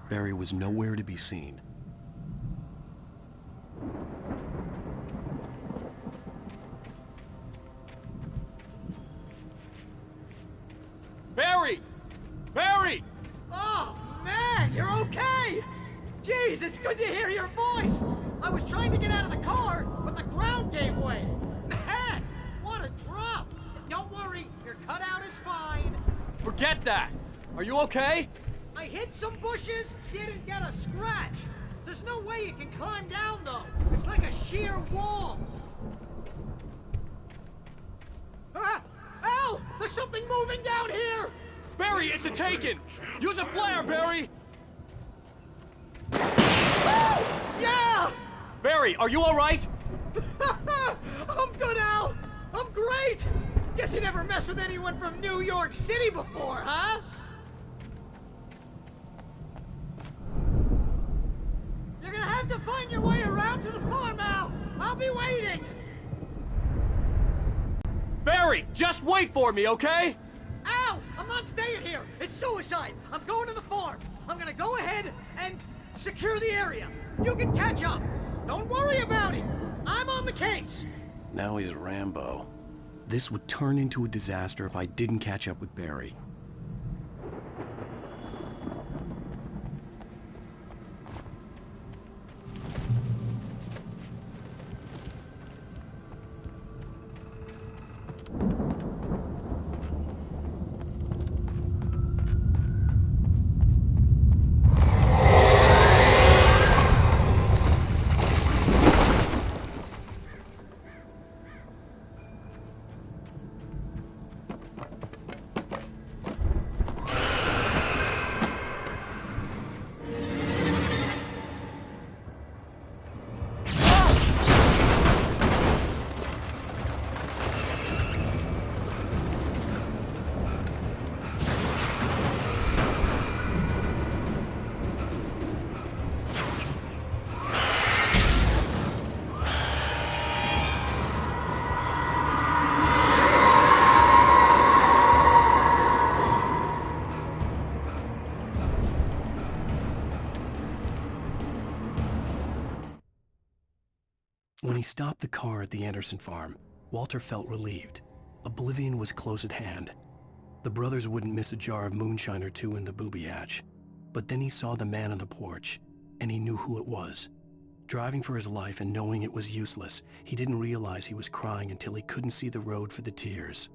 Barry was nowhere to be seen. Barry! Barry! Oh, man, you're okay! Jeez, it's good to hear your voice! I was trying to get out of the car, but the ground gave way! Man, what a drop! Don't worry, your cutout is fine. Forget that! Are you okay? I hit some bushes, didn't get a scratch. There's no way you can climb down, though. It's like a sheer wall. Ah! Al! There's something moving down here! Barry, it's a taken! Use a flare, Barry! Yeah! Barry, are you alright? I'm good, Al! I'm great! Guess you never messed with anyone from New York City before, huh? You're gonna have to find your way around to the farm, Al! I'll be waiting! Barry, just wait for me, okay? Al! I'm not staying here! It's suicide! I'm going to the farm! I'm gonna go ahead and secure the area! You can catch up! Don't worry about it! I'm on the case! Now he's Rambo. This would turn into a disaster if I didn't catch up with Barry. When he stopped the car at the Anderson farm, Walter felt relieved. Oblivion was close at hand. The brothers wouldn't miss a jar of moonshine or two in the booby hatch. But then he saw the man on the porch, and he knew who it was. Driving for his life and knowing it was useless, he didn't realize he was crying until he couldn't see the road for the tears.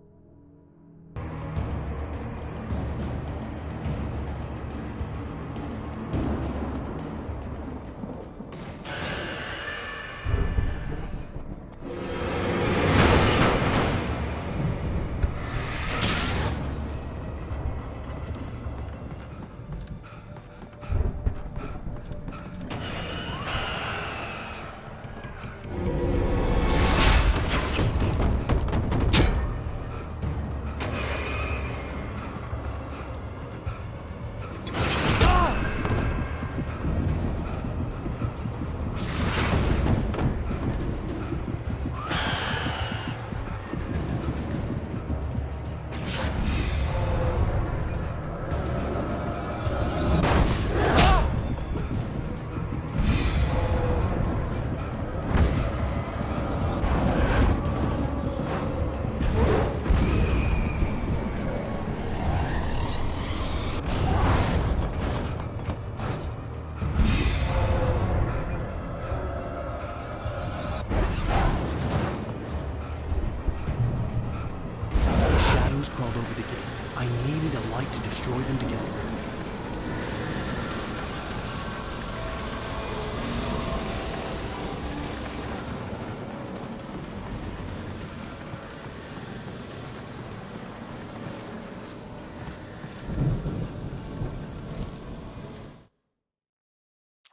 Crawled over the gate. I needed a light to destroy them to get through.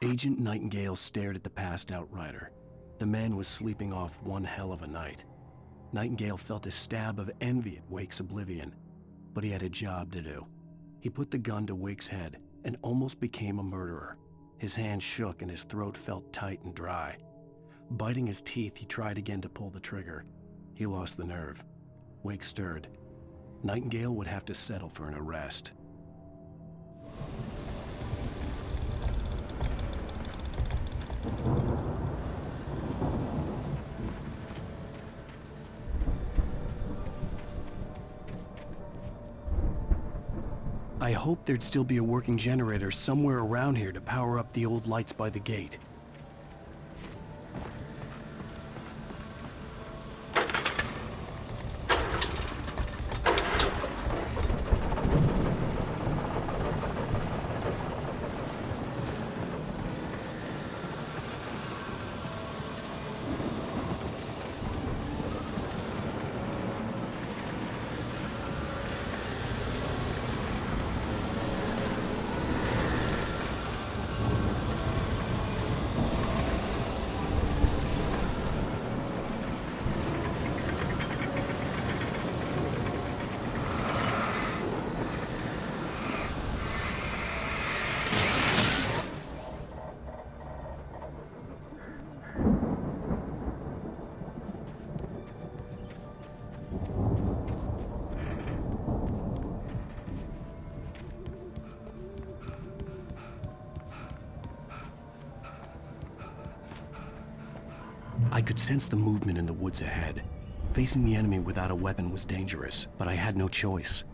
Agent Nightingale stared at the passed-out rider. The man was sleeping off one hell of a night. Nightingale felt a stab of envy at Wake's oblivion, but he had a job to do. He put the gun to Wake's head and almost became a murderer. His hand shook and his throat felt tight and dry. Biting his teeth, he tried again to pull the trigger. He lost the nerve. Wake stirred. Nightingale would have to settle for an arrest. I hoped there'd still be a working generator somewhere around here to power up the old lights by the gate. I could sense the movement in the woods ahead. Facing the enemy without a weapon was dangerous, but I had no choice.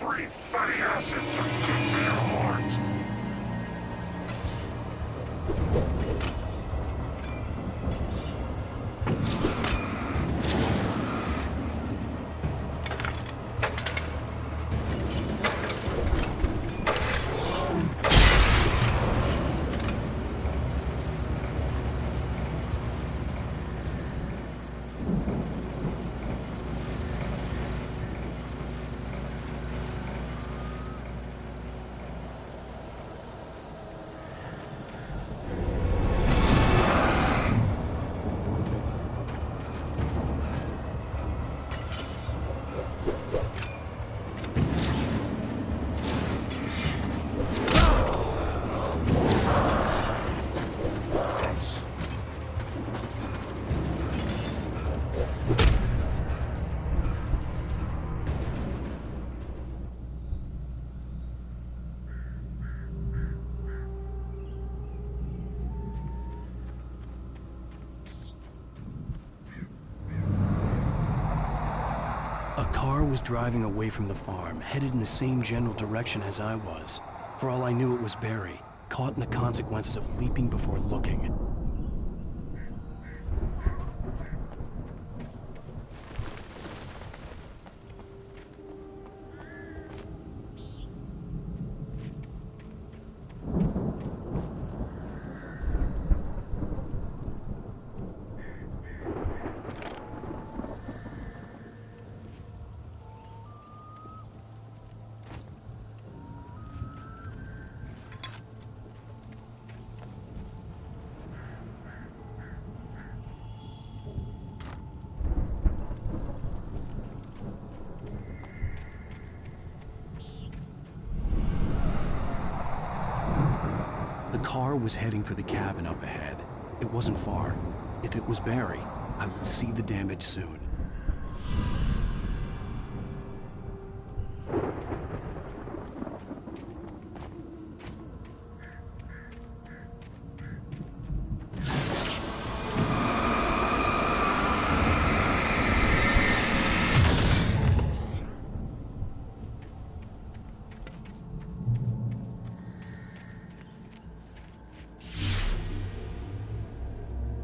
Free fatty acids are good for your heart. A car was driving away from the farm, headed in the same general direction as I was. For all I knew, it was Barry, caught in the consequences of leaping before looking. The car was heading for the cabin up ahead. It wasn't far. If it was Barry, I would see the damage soon.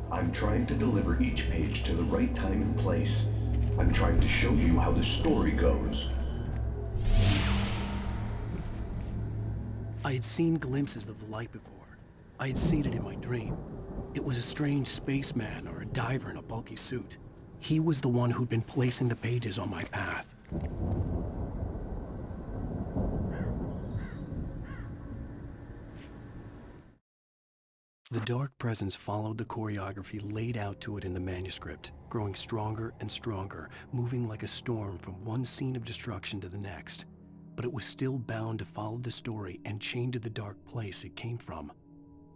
I'm trying to deliver each page to the right time and place. I'm trying to show you how the story goes. I had seen glimpses of the light before. I had seen it in my dream. It was a strange spaceman or a diver in a bulky suit. He was the one who'd been placing the pages on my path. The dark presence followed the choreography laid out to it in the manuscript, growing stronger and stronger, moving like a storm from one scene of destruction to the next. But it was still bound to follow the story and chained to the dark place it came from.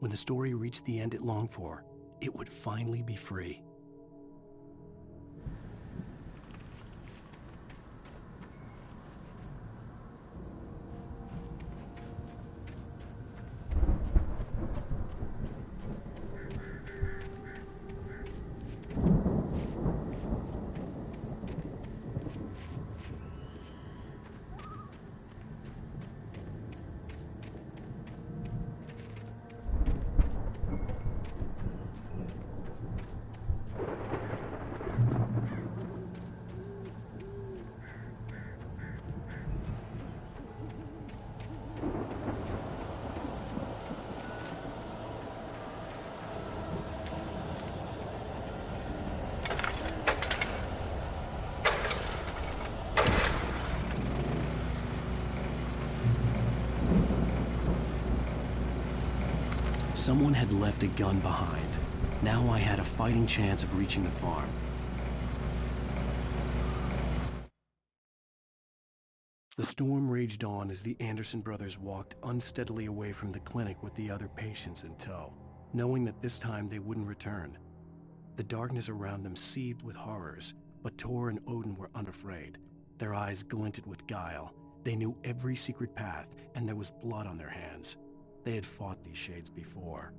When the story reached the end it longed for, it would finally be free. Someone had left a gun behind. Now I had a fighting chance of reaching the farm. The storm raged on as the Anderson brothers walked unsteadily away from the clinic with the other patients in tow, knowing that this time they wouldn't return. The darkness around them seethed with horrors, but Tor and Odin were unafraid. Their eyes glinted with guile. They knew every secret path, and there was blood on their hands. They had fought these shades before.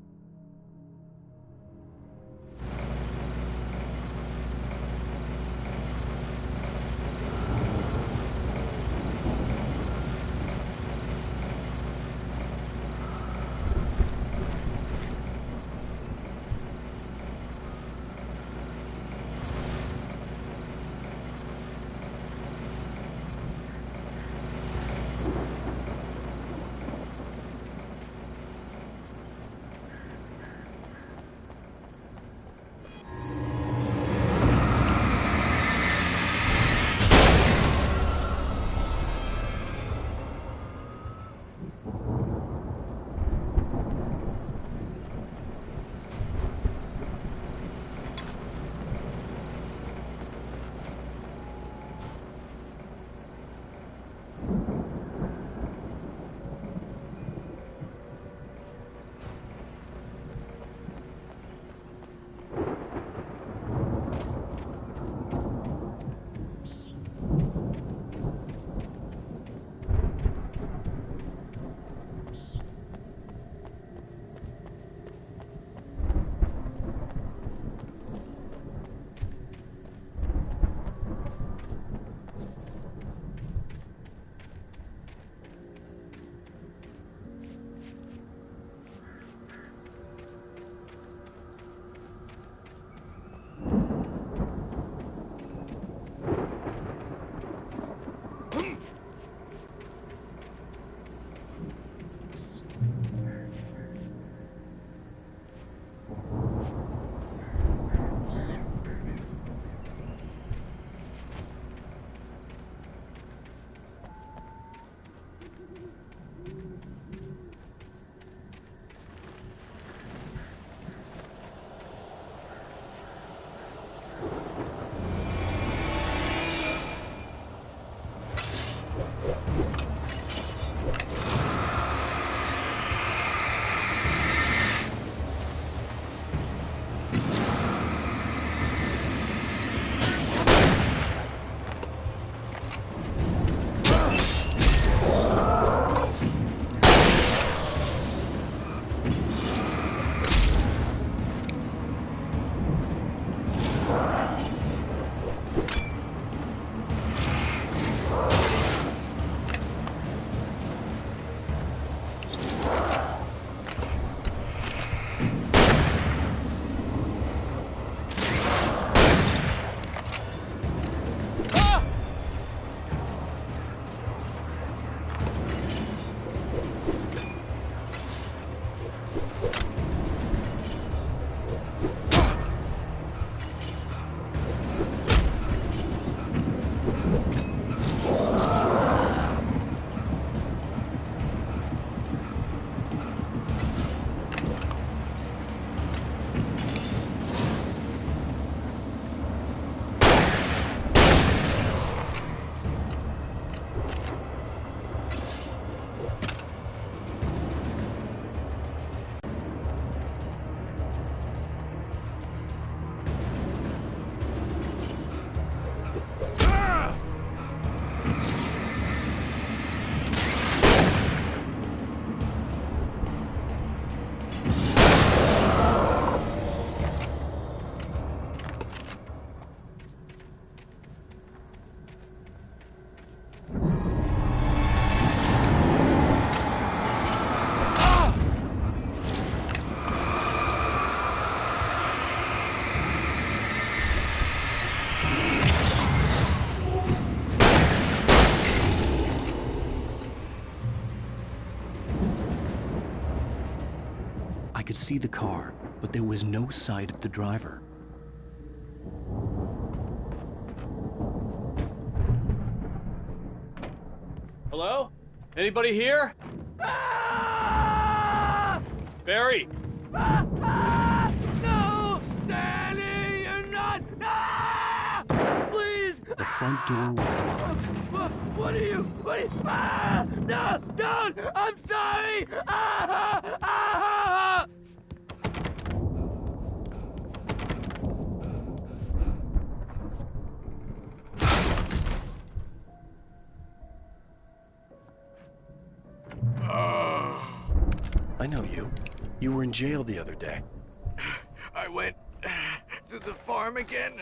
I could see the car, but there was no sight of the driver. Hello? Anybody here? Barry! No! Danny, you're not! Please! The front door was locked. What are you? No! Don't! I'm sorry! I know you. You were in jail the other day. I went to the farm again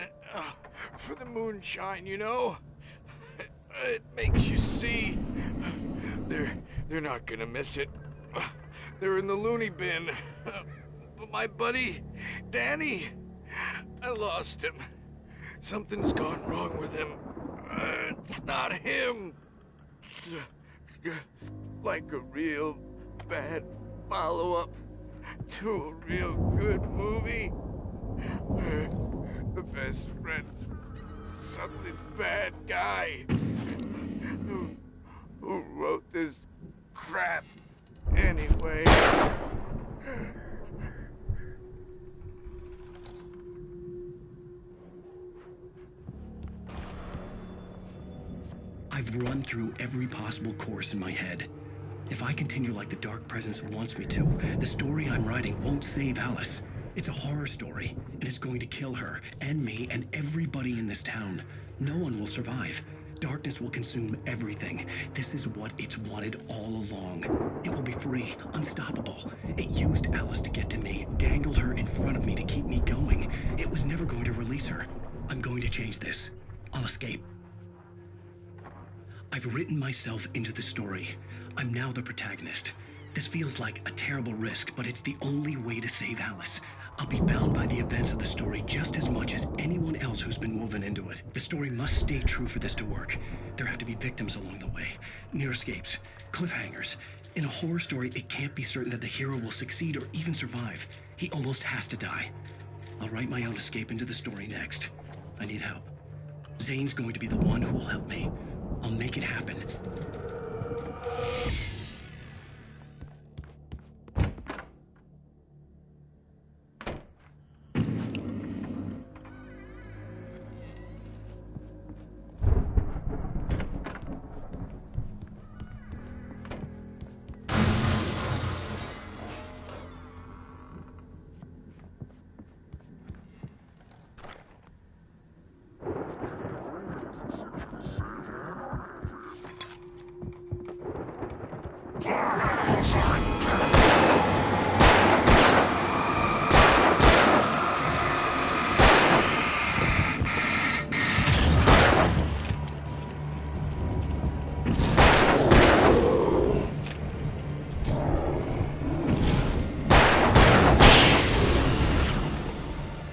for the moonshine, you know? It makes you see. They're not gonna miss it. They're in the loony bin. But my buddy, Danny, I lost him. Something's gone wrong with him. It's not him. Like a real bad follow-up to a real good movie where the best friend's something bad guy who wrote this crap anyway. I've run through every possible course in my head. If I continue like the Dark Presence wants me to, the story I'm writing won't save Alice. It's a horror story, and it's going to kill her, and me, and everybody in this town. No one will survive. Darkness will consume everything. This is what it's wanted all along. It will be free, unstoppable. It used Alice to get to me, dangled her in front of me to keep me going. It was never going to release her. I'm going to change this. I'll escape. I've written myself into the story. I'm now the protagonist. This feels like a terrible risk, but it's the only way to save Alice. I'll be bound by the events of the story just as much as anyone else who's been woven into it. The story must stay true for this to work. There have to be victims along the way, near escapes, cliffhangers. In a horror story, it can't be certain that the hero will succeed or even survive. He almost has to die. I'll write my own escape into the story next. I need help. Zane's going to be the one who will help me. I'll make it happen.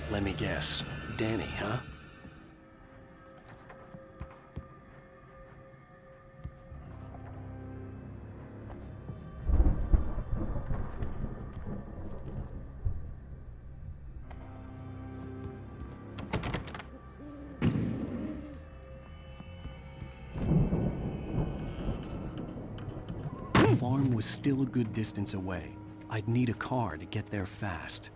Let me guess. Danny, huh? The farm was still a good distance away. I'd need a car to get there fast.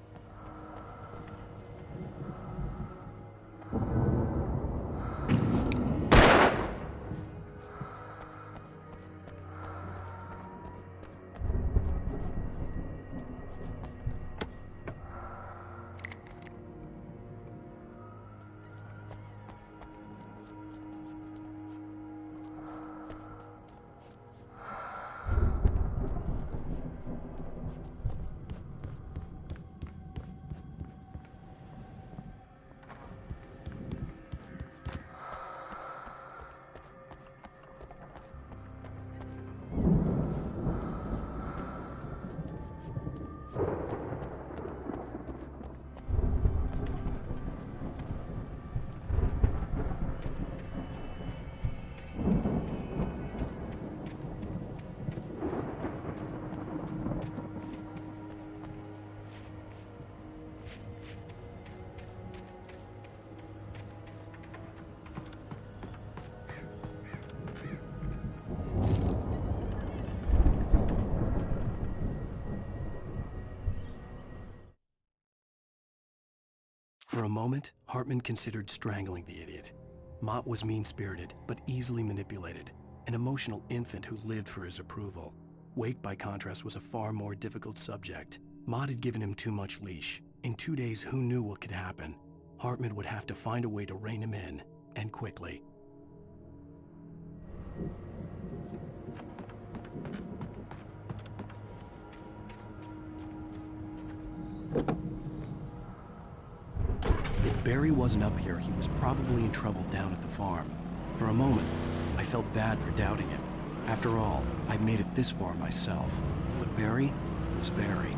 For a moment, Hartman considered strangling the idiot. Mott was mean-spirited, but easily manipulated, an emotional infant who lived for his approval. Wake, by contrast, was a far more difficult subject. Mott had given him too much leash. In 2 days, who knew what could happen? Hartman would have to find a way to rein him in, and quickly. If Barry wasn't up here, he was probably in trouble down at the farm. For a moment, I felt bad for doubting him. After all, I'd made it this far myself. But Barry was Barry.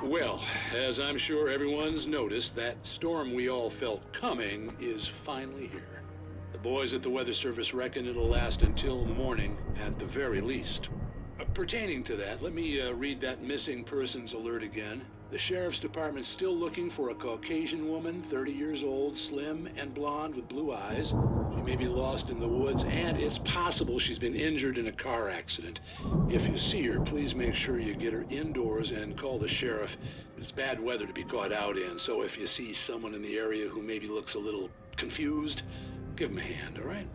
Well, as I'm sure everyone's noticed, that storm we all felt coming is finally here. The boys at the Weather Service reckon it'll last until morning at the very least. Pertaining to that, let me read that missing persons alert again. The Sheriff's Department's still looking for a Caucasian woman, 30 years old, slim and blonde with blue eyes. She may be lost in the woods, and it's possible she's been injured in a car accident. If you see her, please make sure you get her indoors and call the sheriff. It's bad weather to be caught out in, so if you see someone in the area who maybe looks a little confused, give them a hand, all right?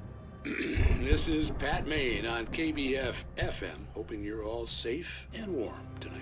This is Pat Maine on KBF FM, hoping you're all safe and warm tonight.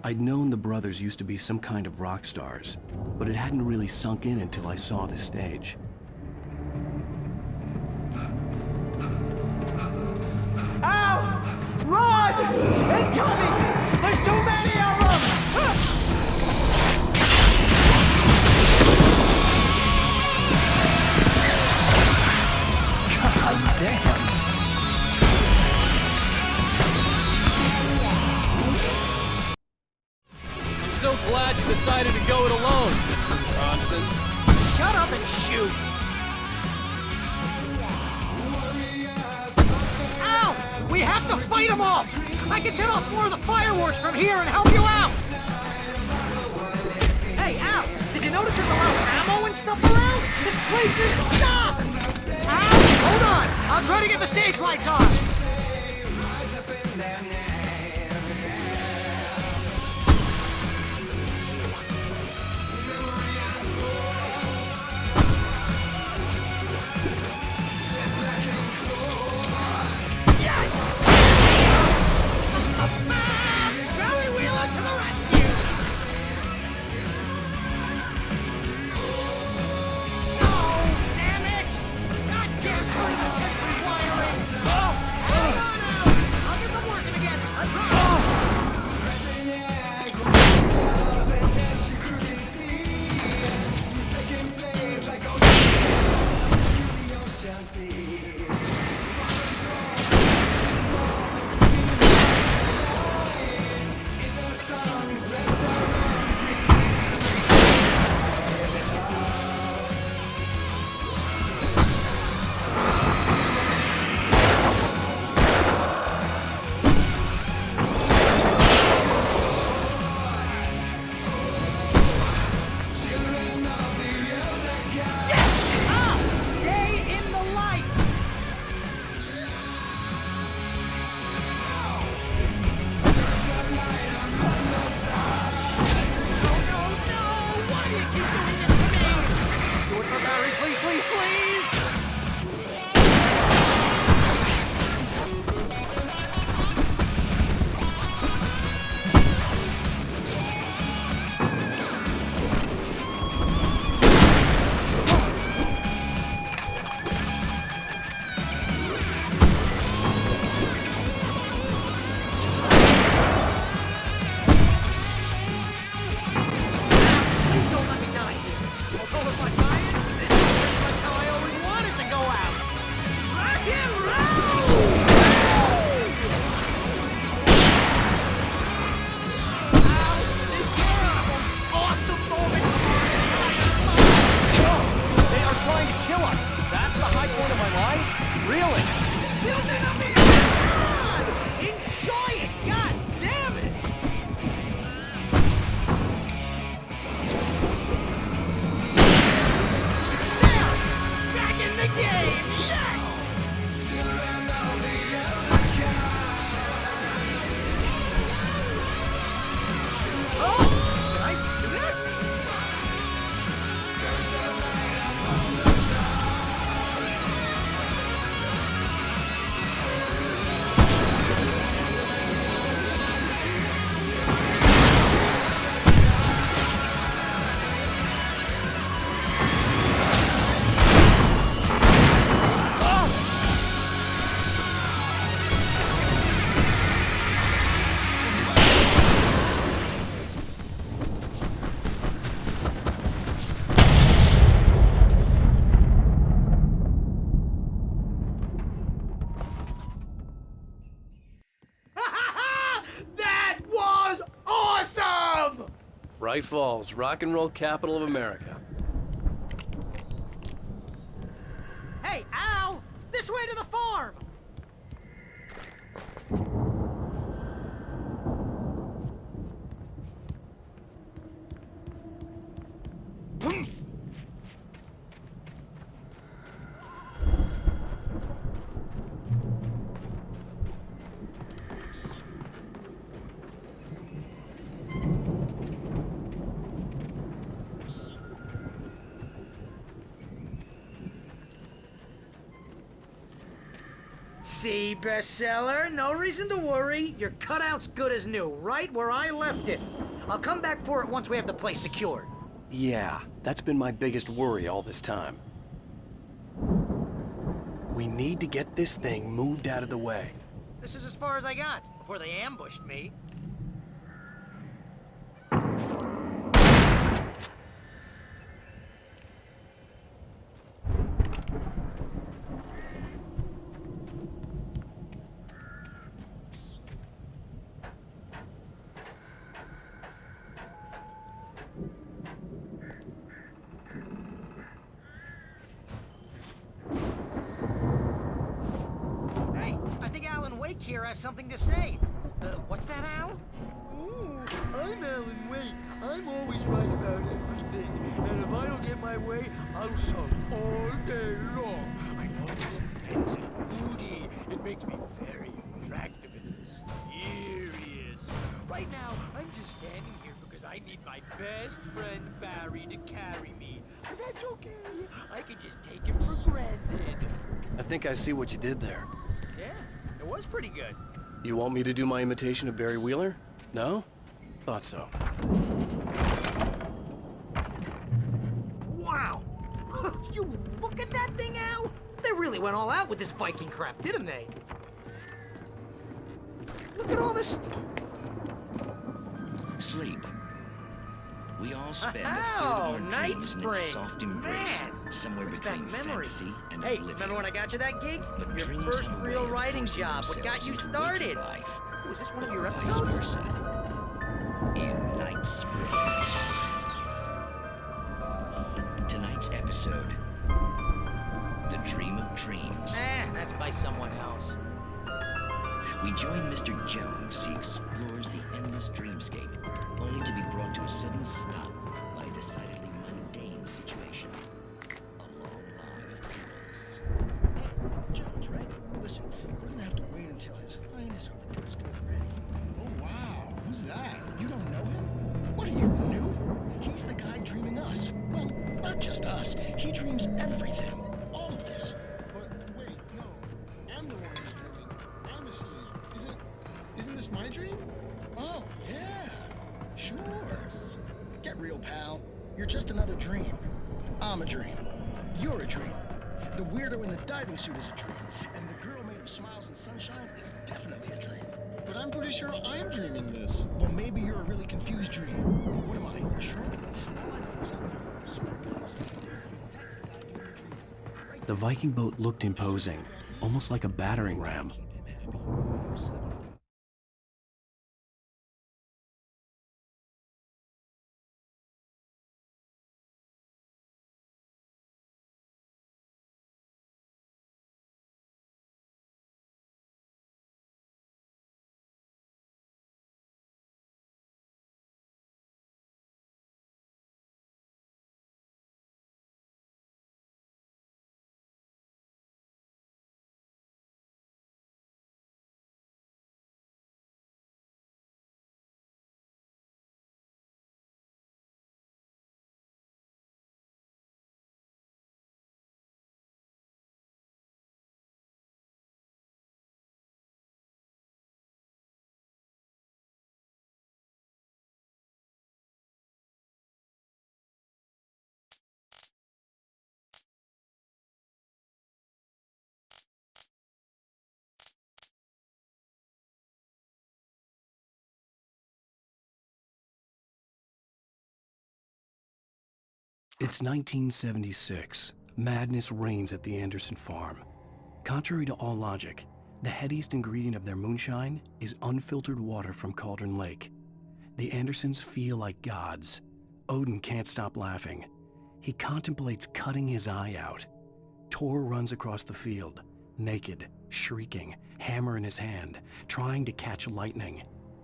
I'd known the brothers used to be some kind of rock stars, but it hadn't really sunk in until I saw the stage. Al! Run! Incoming! There's too many of them! God damn! I'm so glad you decided to go it alone, Mr. Bronson. Shut up and shoot! Al! We have to fight them off! I can set off more of the fireworks from here and help you out! Hey, Al! Did you notice there's a lot of ammo and stuff around? This place is stocked! Al! Hold on! I'll try to get the stage lights on! Bright Falls, rock and roll capital of America. Hey, Al! This way to the farm! See, bestseller? No reason to worry. Your cutout's good as new, right where I left it. I'll come back for it once we have the place secured. Yeah, that's been my biggest worry all this time. We need to get this thing moved out of the way. This is as far as I got, before they ambushed me. Hey, I think Alan Wake here has something to say. What's that, Al? Ooh, I'm Alan Wake. I'm always right about everything. And if I don't get my way, I'll sulk all day long. I'm always intense and moody. It makes me very attractive and mysterious. Right now, I'm just standing here because I need my best friend Barry to carry me. But that's okay. I can just take him for granted. I think I see what you did there. Yeah, it was pretty good. You want me to do my imitation of Barry Wheeler? No? Thought so. Wow! You look at that thing, Al! They really went all out with this Viking crap, didn't they? Look at all this... Sleep. We all spend a third Oh, of our Night dreams in its Springs. soft embrace, Man, somewhere brings between back memories. fantasy and Hey, oblivion. remember when I got you that gig? But Your dreams first have a way real of writing forcing job. What got themselves you into started? waking life, Was this one of or your vice episodes? versa. In Night Springs. Tonight's episode, The Dream of Dreams. That's by someone else. We join Mr. Jones as he explores the endless dreamscape, only to be brought to a sudden stop by a decidedly mundane situation. A long line of people. Hey, Jones, right? Listen, we're gonna have to wait until His Highness over there is good and ready. Oh, wow. Who's that? You don't know him? What are you, new? He's the guy dreaming us. Well, not just us. He dreams everything. All of this. But wait, no. I'm the one who's dreaming. I'm asleep. Isn't this my dream? Oh, yeah. Sure. Get real, pal. You're just another dream. I'm a dream. You're a dream. The weirdo in the diving suit is a dream. And the girl made of smiles and sunshine is definitely a dream. But I'm pretty sure I'm dreaming this. Well, maybe you're a really confused dream. What am I, a shrink? All I know is I'm dreaming with the smart guys. They say that's the guy doing the dreaming. Right. The Viking boat looked imposing, almost like a battering ram. Keep him happy. No sudden It's 1976. Madness reigns at the Anderson farm. Contrary to all logic, the headiest ingredient of their moonshine is unfiltered water from Cauldron Lake. The Andersons feel like gods. Odin can't stop laughing. He contemplates cutting his eye out. Tor runs across the field, naked, shrieking, hammer in his hand, trying to catch lightning.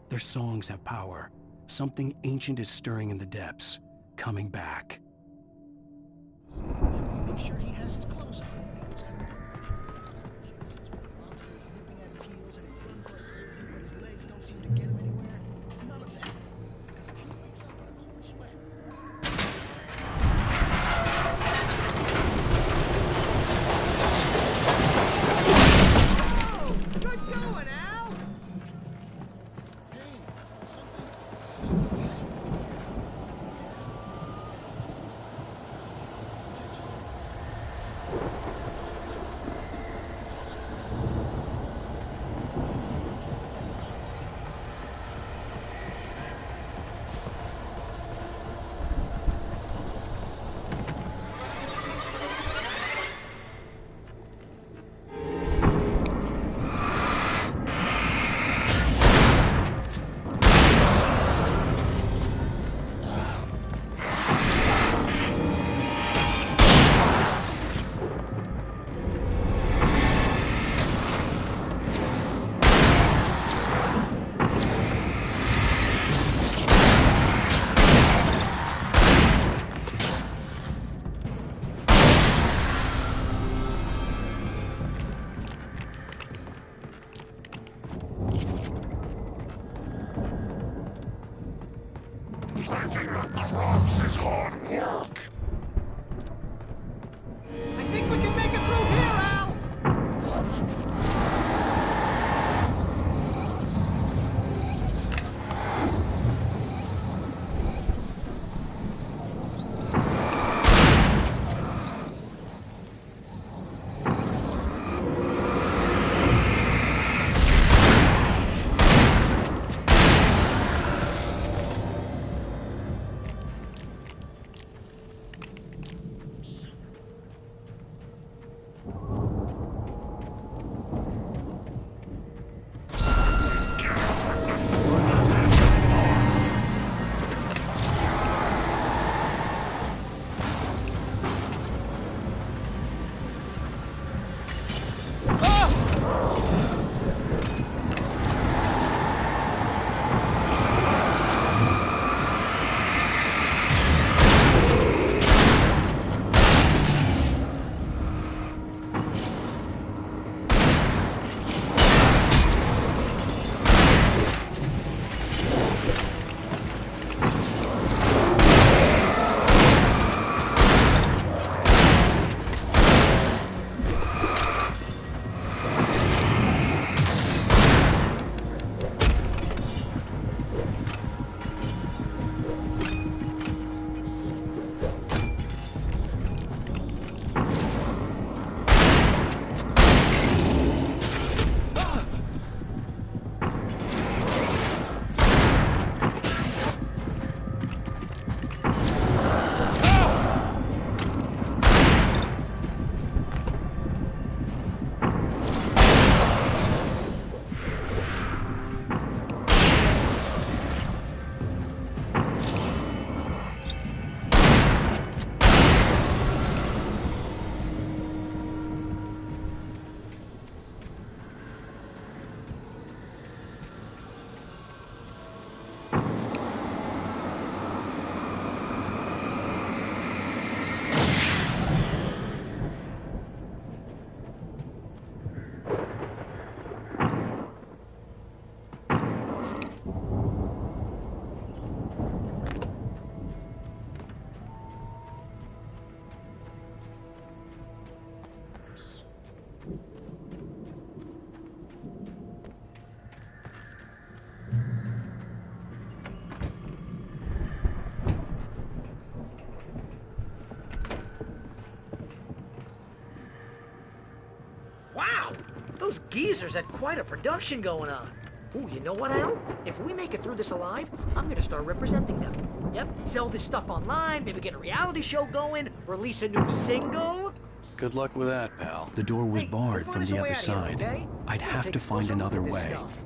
Their songs have power. Something ancient is stirring in the depths, coming back. make sure he has his clothes on when he goes out and chases where the monster is nipping at his heels and he runs like crazy, but his legs don't seem to get him anywhere. None of that. Because if he wakes up in a cold sweat, I think we can make it through here, Al! Wow! Those geezers had quite a production going on. Ooh, you know what, Al? If we make it through this alive, I'm gonna start representing them. Yep, sell this stuff online, maybe get a reality show going, release a new single. Good luck with that, pal. The door was Hey, barred we'll from find us a the way other out of here, side. okay? I'd We'll have take to a find closer look another at this way. stuff.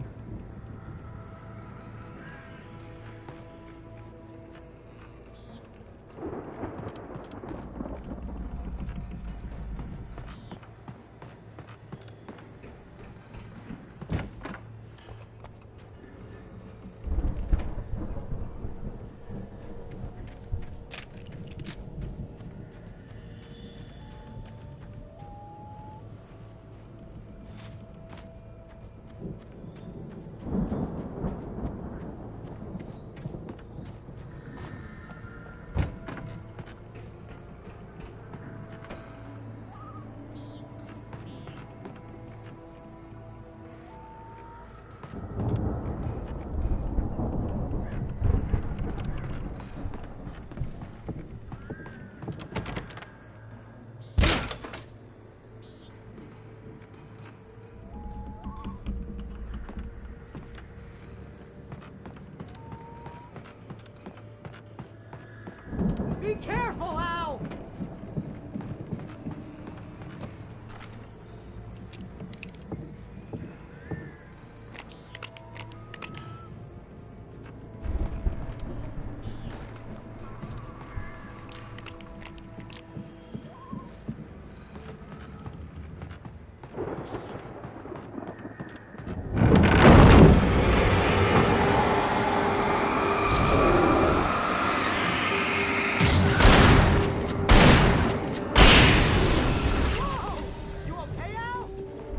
Be careful, Al!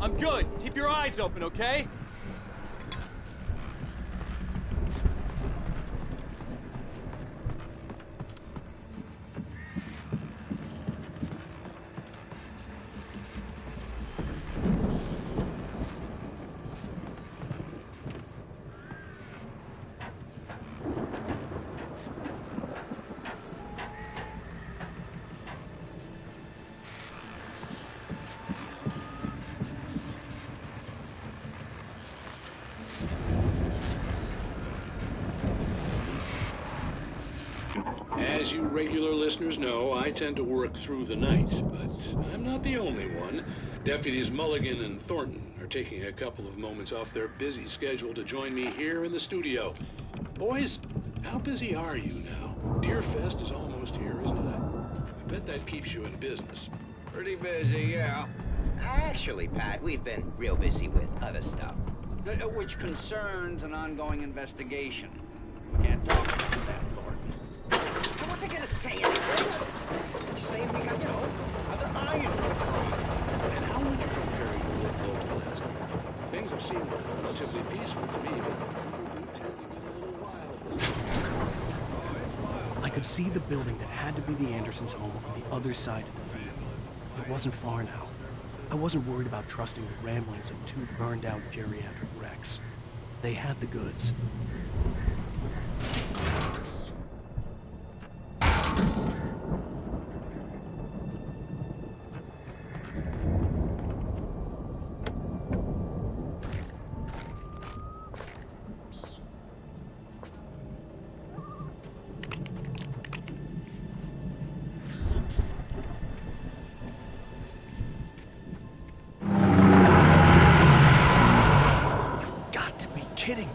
I'm good. Keep your eyes open, okay? As you regular listeners know, I tend to work through the night, but I'm not the only one. Deputies Mulligan and Thornton are taking a couple of moments off their busy schedule to join me here in the studio. Boys, how busy are you now? Deerfest is almost here, isn't it? I bet that keeps you in business. Pretty busy, yeah. Actually, Pat, we've been real busy with other stuff. Which concerns an ongoing investigation. We can't talk about that, Thornton. I wasn't gonna say anything. Just saying we got, other irons in the fire. And how would you compare your workload to last night? Things have seemed relatively peaceful to me, but people do tend to get a little wild this time. I could see the building that had to be the Andersons' home on the other side of the field. It wasn't far now. I wasn't worried about trusting the ramblings of two burned-out geriatric wrecks. They had the goods. Kidding me.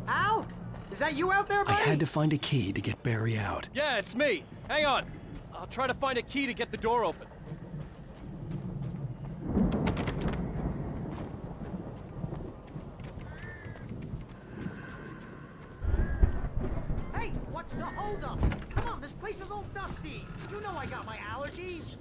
Al? Is that you out there, buddy? I had to find a key to get Barry out. Yeah, it's me. Hang on. I'll try to find a key to get the door open. Hey, what's the holdup? Come on, this place is all dusty. You know I got my allergies.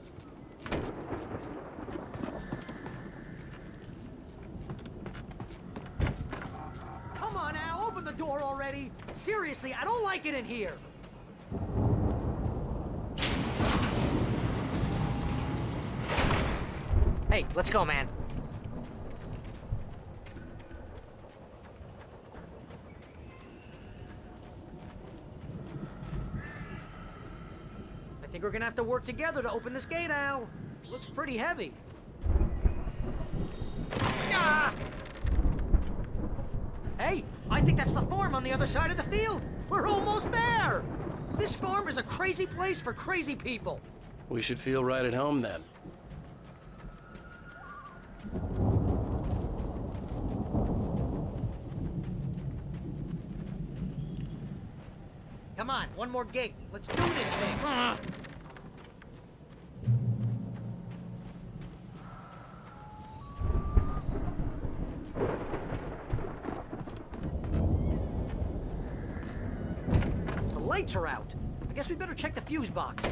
Come on, Al, open the door already. Seriously, I don't like it in here. Hey, let's go, man. I think we're gonna have to work together to open this gate, Al. Looks pretty heavy. Ah! Hey, I think that's the farm on the other side of the field. We're almost there. This farm is a crazy place for crazy people. We should feel right at home then. Come on, one more gate. Let's do this thing. The lights are out. I guess we better check the fuse box.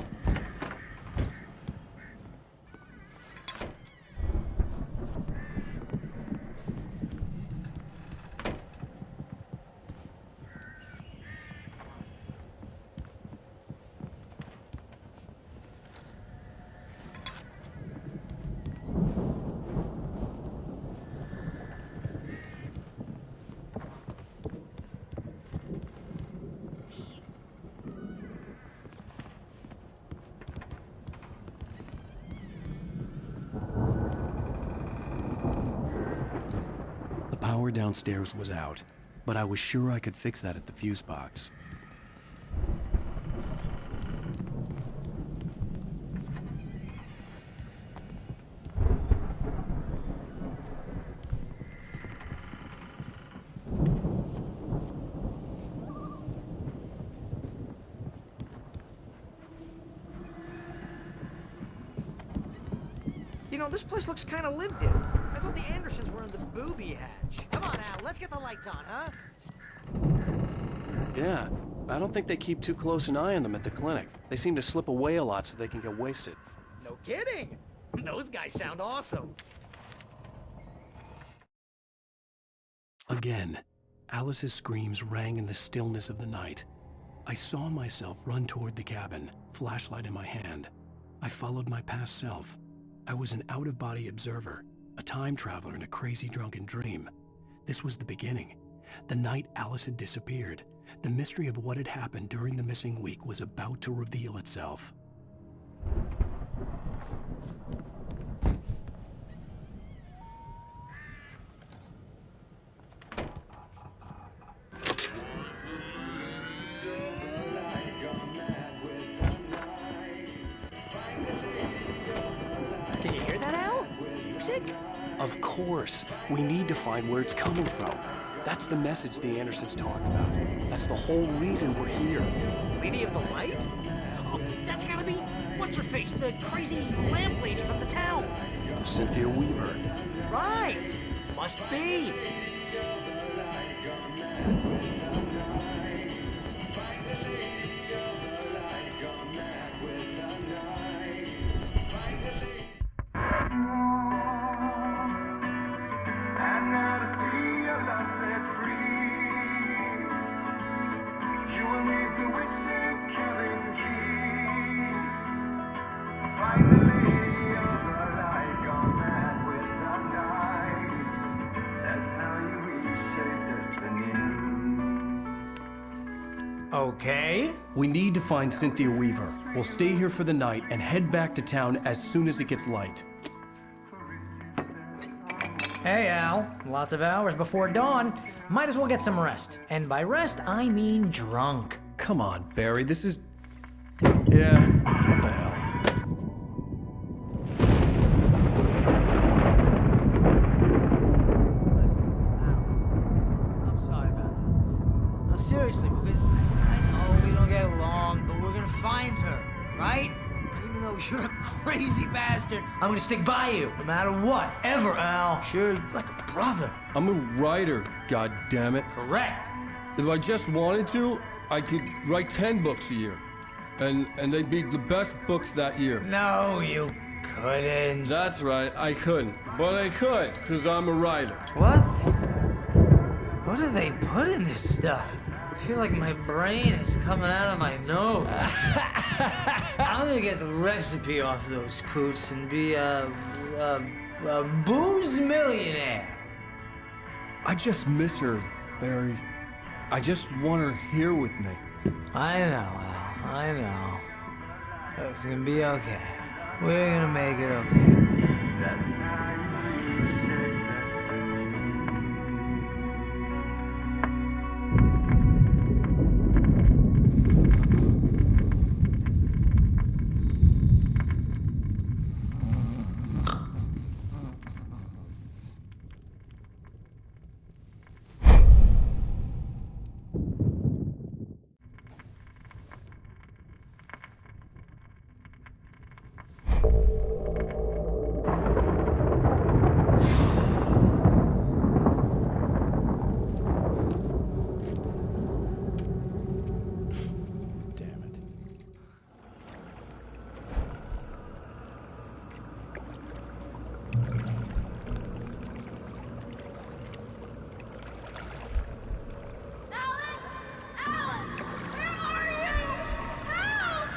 Power downstairs was out, but I was sure I could fix that at the fuse box. You know, this place looks kind of lived in. I thought the Andersons were in the booby hatch. Come on, Al, let's get the lights on, huh? Yeah, I don't think they keep too close an eye on them at the clinic. They seem to slip away a lot so they can get wasted. No kidding. Those guys sound awesome. Again, Alice's screams rang in the stillness of the night. I saw myself run toward the cabin, flashlight in my hand. I followed my past self. I was an out-of-body observer, a time traveler in a crazy drunken dream. This was the beginning. The night Alice had disappeared. The mystery of what had happened during the missing week was about to reveal itself. Can you hear that, Al? Music? Of course. We need to find where it's coming from. That's the message the Andersons talked about. That's the whole reason we're here. Lady of the Light? Oh, that's gotta be... What's-her-face? The crazy lamp lady from the town. Cynthia Weaver. Right! Must be. Okay. We need to find Cynthia Weaver. We'll stay here for the night and head back to town as soon as it gets light. Hey, Al. Lots of hours before dawn. Might as well get some rest. And by rest, I mean drunk. Come on, Barry, this is... Yeah, what the hell? I'm sorry about this. No, seriously, because I know we don't get along, but we're gonna find her, right? Even though you're a crazy bastard, I'm gonna stick by you, no matter what, ever, Al. Sure, like a brother. I'm a writer, goddammit. Correct. If I just wanted to, I could write 10 books a year. And they'd be the best books that year. No, you couldn't. That's right, I couldn't. But I could, because I'm a writer. What? What do they put in this stuff? I feel like my brain is coming out of my nose. I'm gonna get the recipe off those coots and be, The booze millionaire. I just miss her, Barry. I just want her here with me. I know, Al. I know. It's gonna be okay. We're gonna make it okay.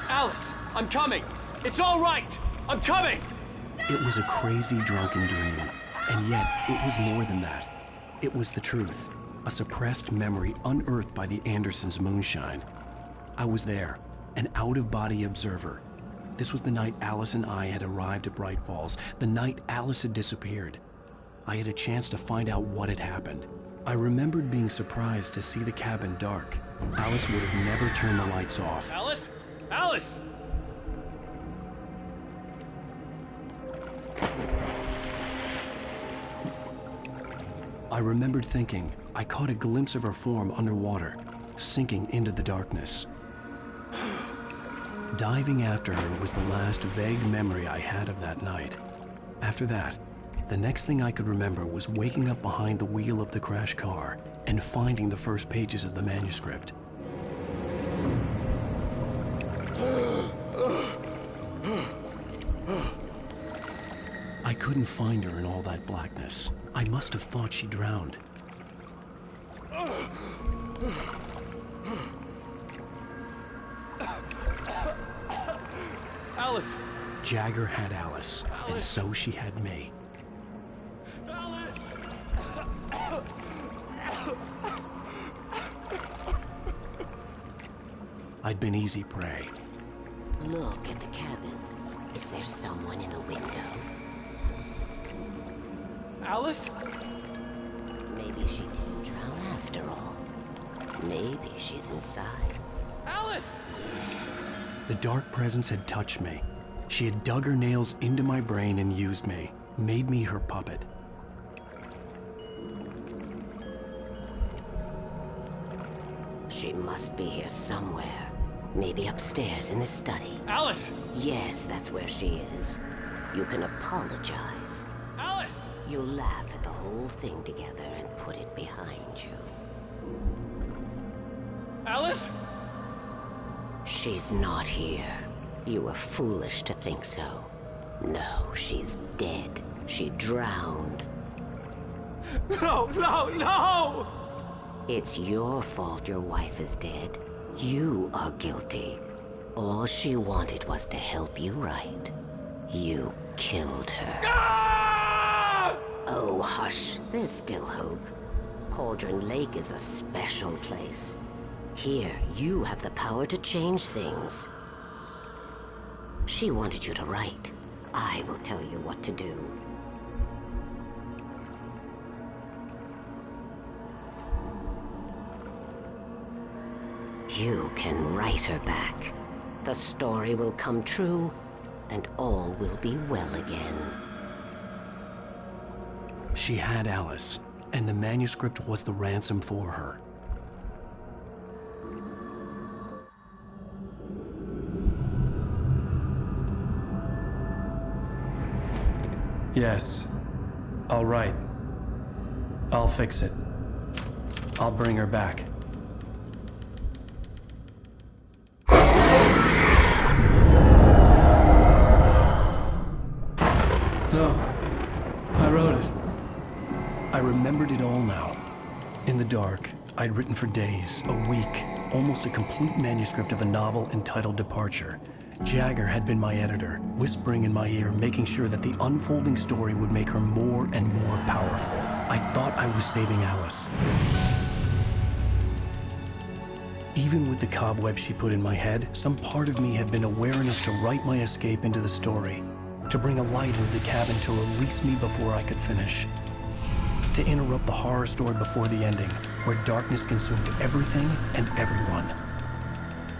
Alice, I'm coming! It's all right! I'm coming! It was a crazy, drunken dream, and yet it was more than that. It was the truth, a suppressed memory unearthed by the Andersons' moonshine. I was there, an out-of-body observer. This was the night Alice and I had arrived at Bright Falls, the night Alice had disappeared. I had a chance to find out what had happened. I remembered being surprised to see the cabin dark. Alice would have never turned the lights off. Alice? Alice! I remembered thinking I caught a glimpse of her form underwater, sinking into the darkness. Diving after her was the last vague memory I had of that night. After that, the next thing I could remember was waking up behind the wheel of the crashed car and finding the first pages of the manuscript. I couldn't find her in all that blackness. I must have thought she drowned. Alice! Jagger had Alice, and so she had me. Alice! I'd been easy prey. Look at the cabin. Is there someone in the window? Alice? Maybe she didn't drown after all. Maybe she's inside. Alice! Yes. The dark presence had touched me. She had dug her nails into my brain and used me, made me her puppet. She must be here somewhere. Maybe upstairs in the study. Alice! Yes, that's where she is. You can apologize. Alice! You'll laugh at the whole thing together and put it behind you. Alice? She's not here. You were foolish to think so. No, she's dead. She drowned. No, no, no! It's your fault your wife is dead. You are guilty. All she wanted was to help you right. You killed her. Ah! Oh, hush. There's still hope. Cauldron Lake is a special place. Here, you have the power to change things. She wanted you to write. I will tell you what to do. You can write her back. The story will come true, and all will be well again. She had Alice, and the manuscript was the ransom for her. Yes. I'll write. I'll fix it. I'll bring her back. No. I wrote it. I remembered it all now. In the dark, I'd written for days, a week, almost a complete manuscript of a novel entitled Departure, Jagger had been my editor, whispering in my ear, making sure that the unfolding story would make her more and more powerful. I thought I was saving Alice. Even with the cobweb she put in my head, some part of me had been aware enough to write my escape into the story, to bring a light into the cabin to release me before I could finish, to interrupt the horror story before the ending, where darkness consumed everything and everyone.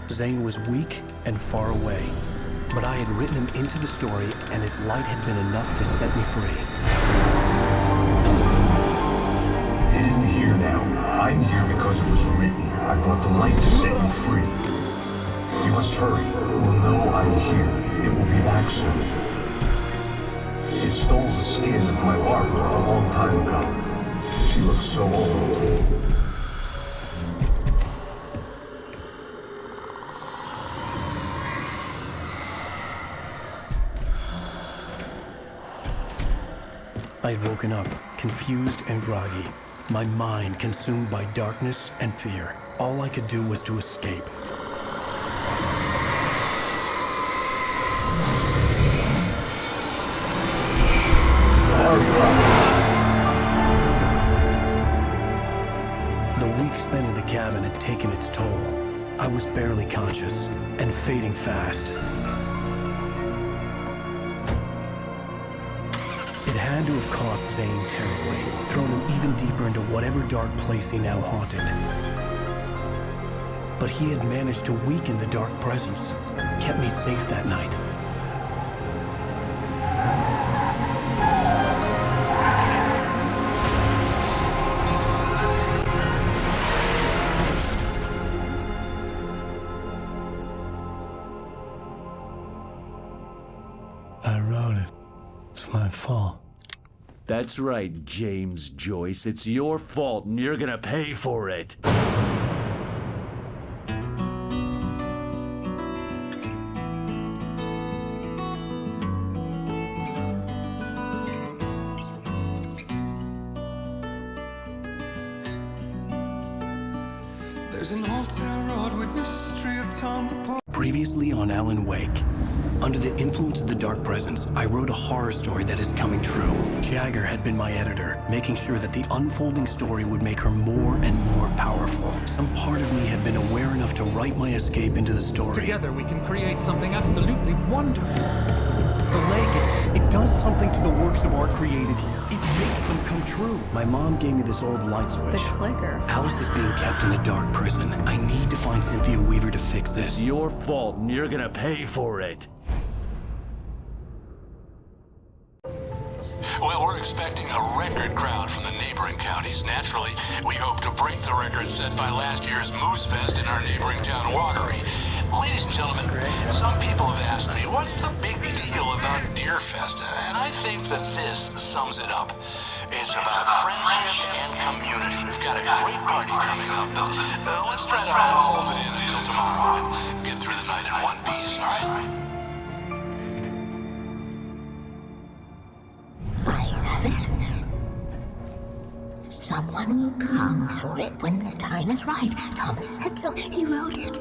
Zane was weak and far away, but I had written him into the story, and his light had been enough to set me free. It isn't here now. I'm here because it was written. I brought the light to set you free. You must hurry. It will know I'm here. It will be back soon. It stole the skin of my Barbara a long time ago. She looks so old. I had woken up, confused and groggy, my mind consumed by darkness and fear. All I could do was to escape. The week spent in the cabin had taken its toll. I was barely conscious and fading fast. It had to have cost Zane terribly, thrown him even deeper into whatever dark place he now haunted. But he had managed to weaken the dark presence, kept me safe that night. I wrote it. It's my fault. That's right, James Joyce. It's your fault, and you're gonna pay for it. There's an old town road with mystery of Tom the Previously on Alan Wake. Under the influence of the dark presence, I wrote a horror story that is coming true. Jagger had been my editor, making sure that the unfolding story would make her more and more powerful. Some part of me had been aware enough to write my escape into the story. Together we can create something absolutely wonderful. The lake, it does something to the works of art created here. It makes them come true. My mom gave me this old light switch. The clicker. Alice is being kept in a dark prison. I need to find Cynthia Weaver to fix this. It's your fault, and you're gonna pay for it. Well, we're expecting a record crowd from the neighboring counties. Naturally, we hope to break the record set by last year's Moose Fest in our neighboring town, Watery. Ladies and gentlemen, some people have asked me, what's the big deal about Deer Fest? And I think that this sums it up. It's about friendship and community. We've got a great party coming up, but let's try to hold it in until tomorrow and get through the night in one piece, all right? Someone will come for it when the time is right. Thomas said so. He wrote it.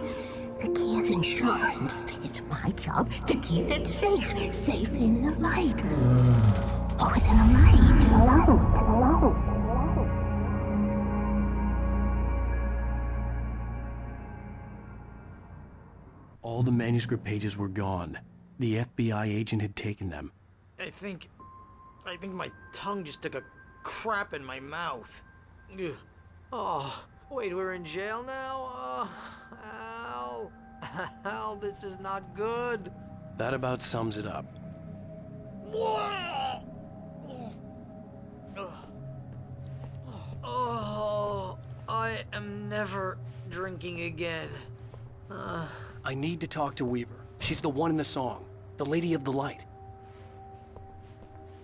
The key is insurance. It's my job to keep it safe. Safe in the light. Always in the light. All the manuscript pages were gone. The FBI agent had taken them. I think my tongue just took a crap in my mouth. Ugh. Oh, wait, we're in jail now? Al. Al, this is not good. That about sums it up. Oh, I am never drinking again. I need to talk to Weaver. She's the one in the song. The Lady of the Light.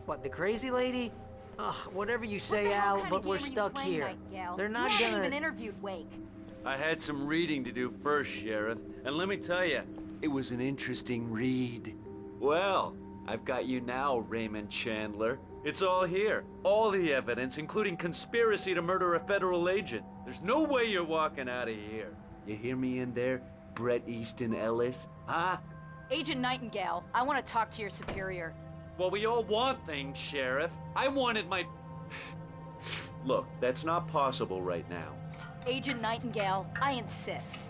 What, the crazy lady? Ugh, whatever you say, Al, but we're stuck here. They're not you gonna... haven't even interviewed Wake. I had some reading to do first, Sheriff, and let me tell you, it was an interesting read. Well, I've got you now, Raymond Chandler. It's all here. All the evidence, including conspiracy to murder a federal agent. There's no way you're walking out of here. You hear me in there, Bret Easton Ellis? Huh? Agent Nightingale, I want to talk to your superior. Well, we all want things, Sheriff. I wanted my... Look, that's not possible right now. Agent Nightingale, I insist.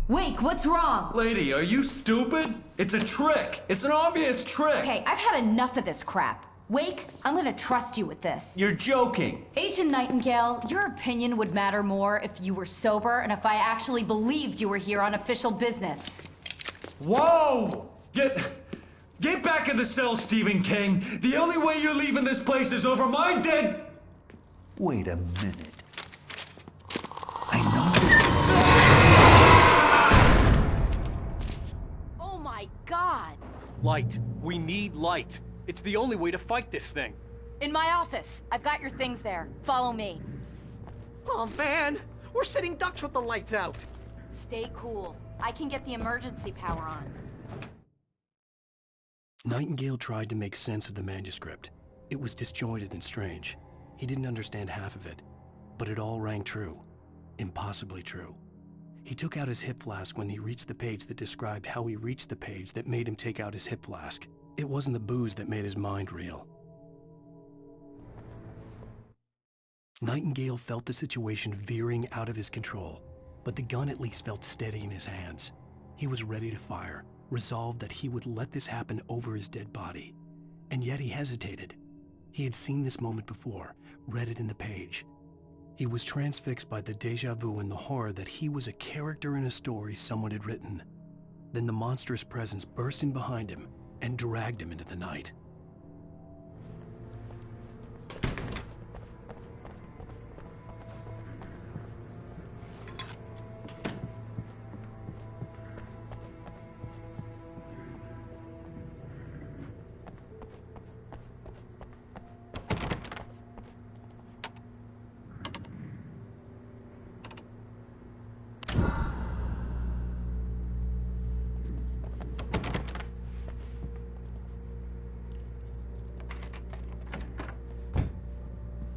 Wake, what's wrong? Lady, are you stupid? It's a trick. It's an obvious trick. Okay, I've had enough of this crap. Wake, I'm gonna trust you with this. You're joking. Agent Nightingale, your opinion would matter more if you were sober and if I actually believed you were here on official business. Whoa! Get back in the cell, Stephen King. The only way you're leaving this place is over my dead... Wait a minute. I know... Oh my God! Light. We need light. It's the only way to fight this thing. In my office. I've got your things there. Follow me. Oh man, we're sitting ducks with the lights out. Stay cool. I can get the emergency power on. Nightingale tried to make sense of the manuscript. It was disjointed and strange. He didn't understand half of it, but it all rang true. Impossibly true. He took out his hip flask when he reached the page that described how he reached the page that made him take out his hip flask. It wasn't the booze that made his mind reel. Nightingale felt the situation veering out of his control, but the gun at least felt steady in his hands. He was ready to fire, resolved that he would let this happen over his dead body. And yet he hesitated. He had seen this moment before, read it in the page. He was transfixed by the déjà vu and the horror that he was a character in a story someone had written. Then the monstrous presence burst in behind him and dragged him into the night.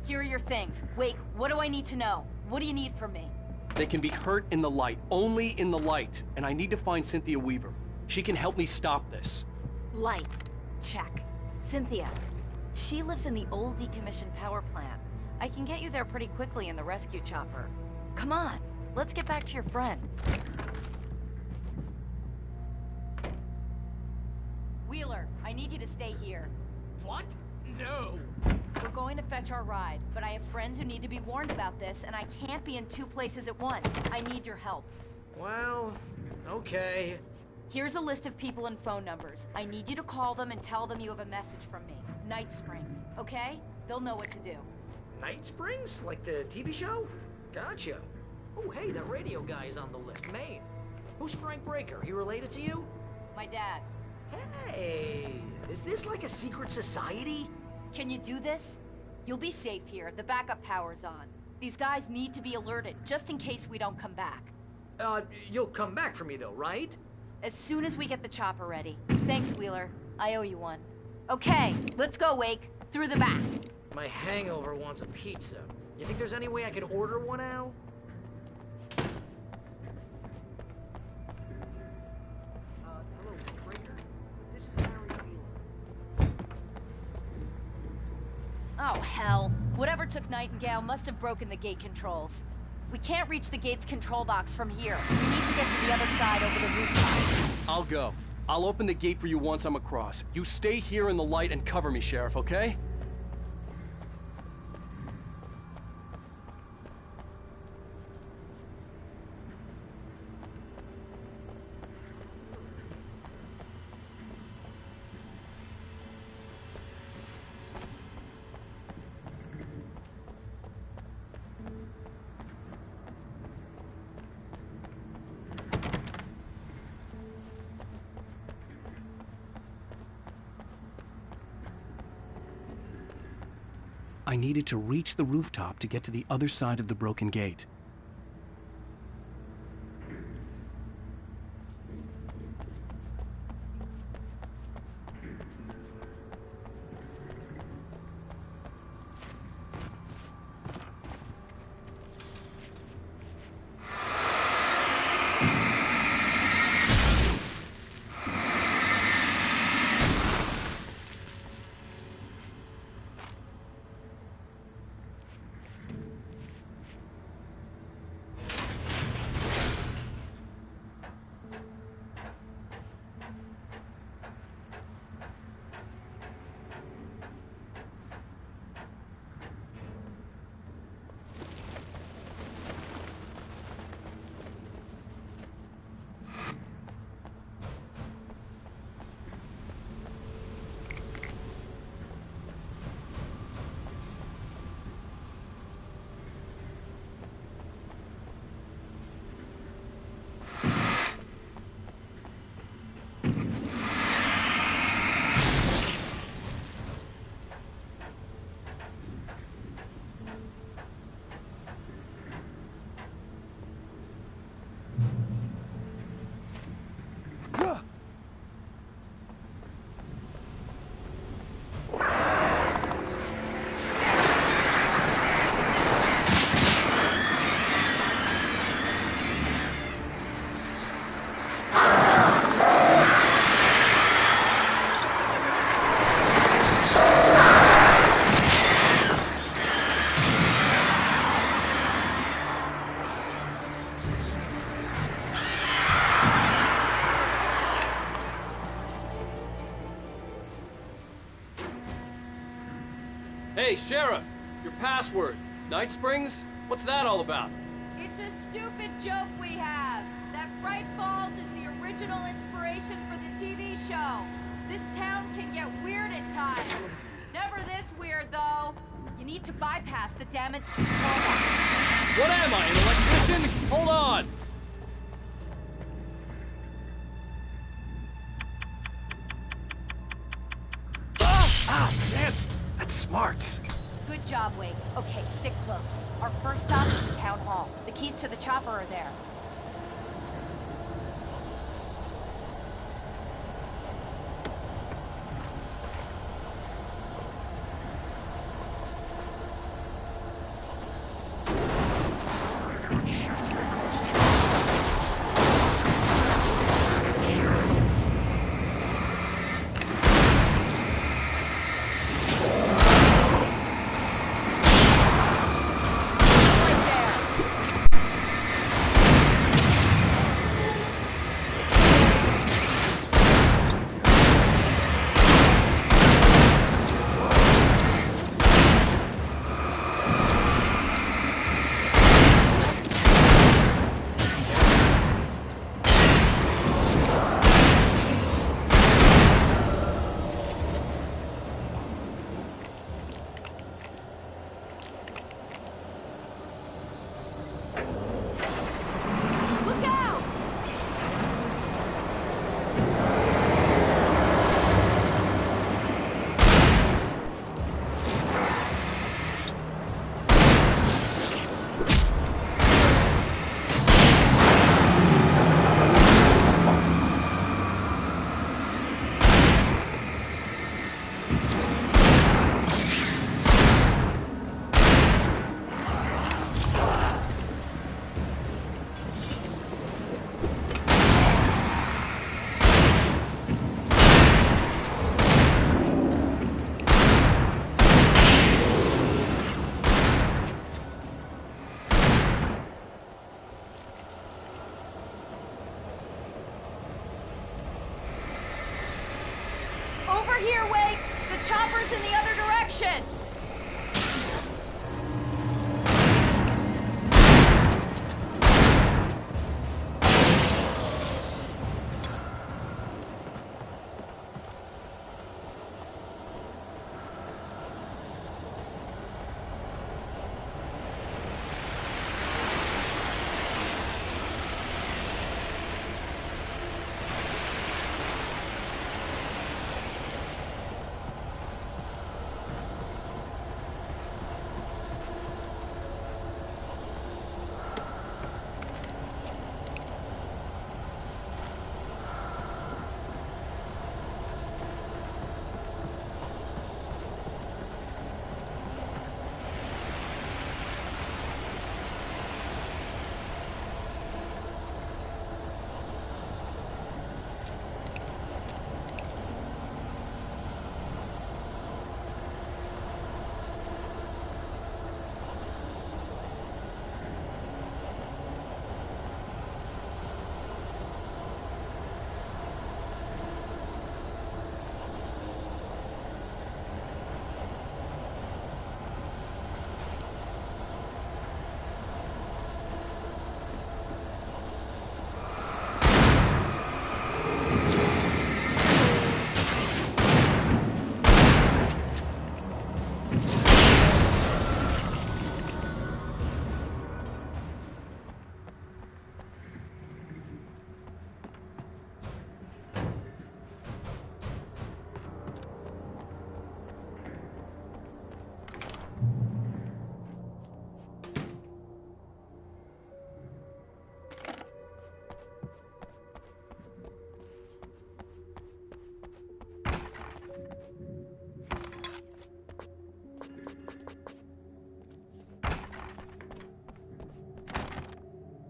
Here are your things. Wake, what do I need to know? What do you need from me? They can be hurt in the light, only in the light. And I need to find Cynthia Weaver. She can help me stop this. Light. Check. Cynthia. She lives in the old decommissioned power plant. I can get you there pretty quickly in the rescue chopper. Come on, let's get back to your friend. Wheeler, I need you to stay here. What? No. We're going to fetch our ride, but I have friends who need to be warned about this, and I can't be in two places at once. I need your help. Well, okay. Here's a list of people and phone numbers. I need you to call them and tell them you have a message from me. Night Springs, okay? They'll know what to do. Night Springs? Like the TV show? Gotcha. Oh, hey, that radio guy's on the list. Maine. Who's Frank Breaker? He related to you? My dad. Hey, is this like a secret society? Can you do this? You'll be safe here. The backup power's on. These guys need to be alerted, just in case we don't come back. You'll come back for me though, right? As soon as we get the chopper ready. Thanks, Wheeler. I owe you one. Okay, let's go, Wake. Through the back. My hangover wants a pizza. You think there's any way I could order one, Al? Hello, Breaker. This is Harry Wheeler. Oh, hell. Whatever took Nightingale must have broken the gate controls. We can't reach the gate's control box from here. We need to get to the other side over the rooftop. I'll go. I'll open the gate for you once I'm across. You stay here in the light and cover me, Sheriff, okay? I needed to reach the rooftop to get to the other side of the broken gate. Hey, Sheriff! Your password. Night Springs? What's that all about? It's a stupid joke we have. That Bright Falls is the original inspiration for the TV show. This town can get weird at times. Never this weird, though. You need to bypass the damaged control box. What am I, an electrician? Hold on! Ah, man! That's smarts! Good job, Wade. Okay, stick close. Our first stop is the town hall. The keys to the chopper are there. Over here, Wade! The chopper's in the other direction!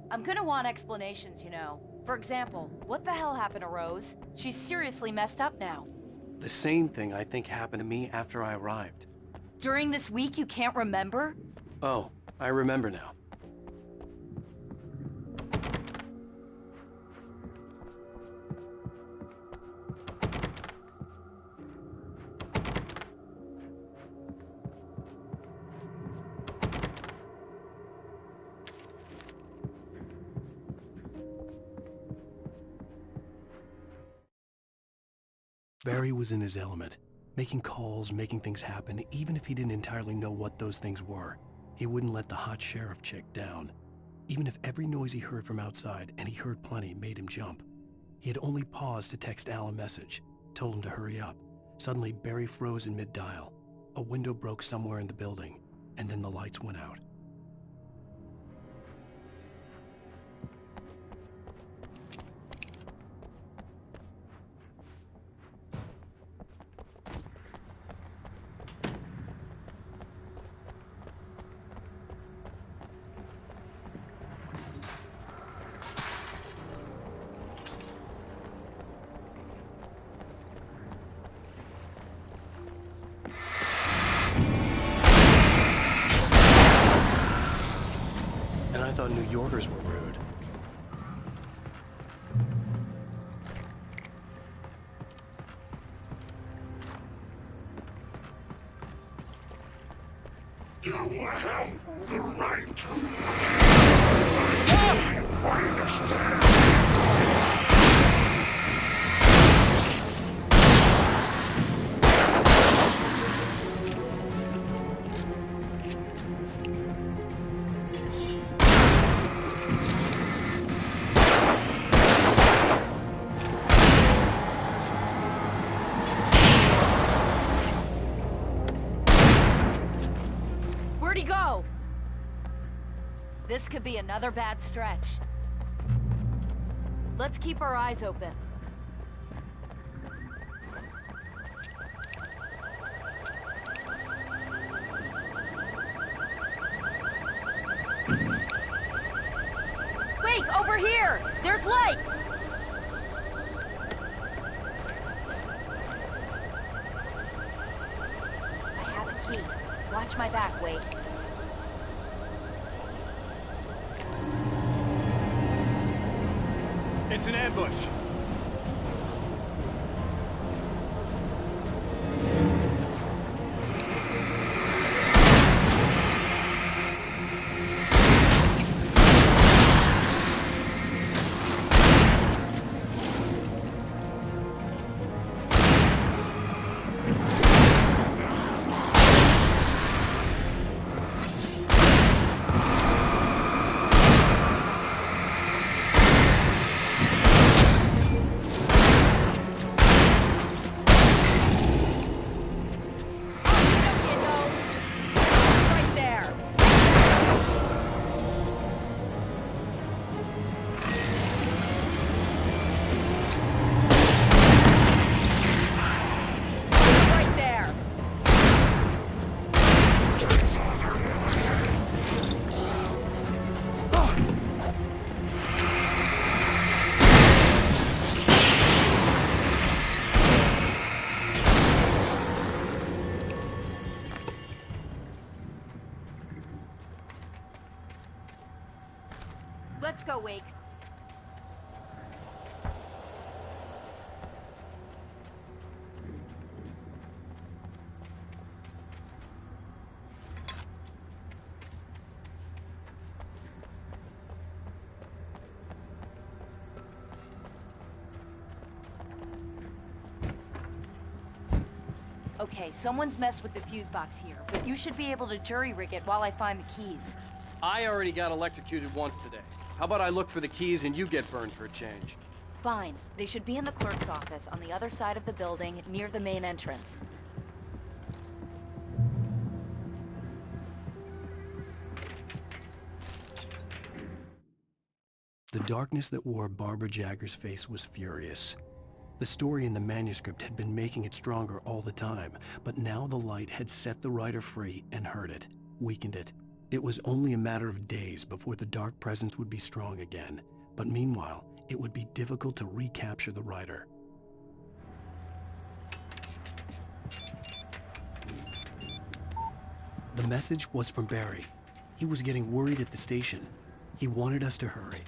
I'm gonna want explanations, you know. For example, what the hell happened to Rose? She's seriously messed up now. The same thing I think happened to me after I arrived. During this week you can't remember? Oh, I remember now. Barry was in his element, making calls, making things happen, even if he didn't entirely know what those things were. He wouldn't let the hot sheriff chick down. Even if every noise he heard from outside, and he heard plenty, made him jump. He had only paused to text Al a message, told him to hurry up. Suddenly, Barry froze in mid-dial. A window broke somewhere in the building, and then the lights went out. And I thought New Yorkers were rude. You have the right to understand these rights. Where'd he go? This could be another bad stretch. Let's keep our eyes open. Wait, over here! There's light! I have a key. Watch my back, Wade. It's an ambush. Let's go, Wake. Okay, someone's messed with the fuse box here, but you should be able to jury-rig it while I find the keys. I already got electrocuted once today. How about I look for the keys and you get burned for a change? Fine. They should be in the clerk's office on the other side of the building, near the main entrance. The darkness that wore Barbara Jagger's face was furious. The story in the manuscript had been making it stronger all the time, but now the light had set the writer free and hurt it, weakened it. It was only a matter of days before the dark presence would be strong again, but meanwhile, it would be difficult to recapture the writer. The message was from Barry. He was getting worried at the station. He wanted us to hurry.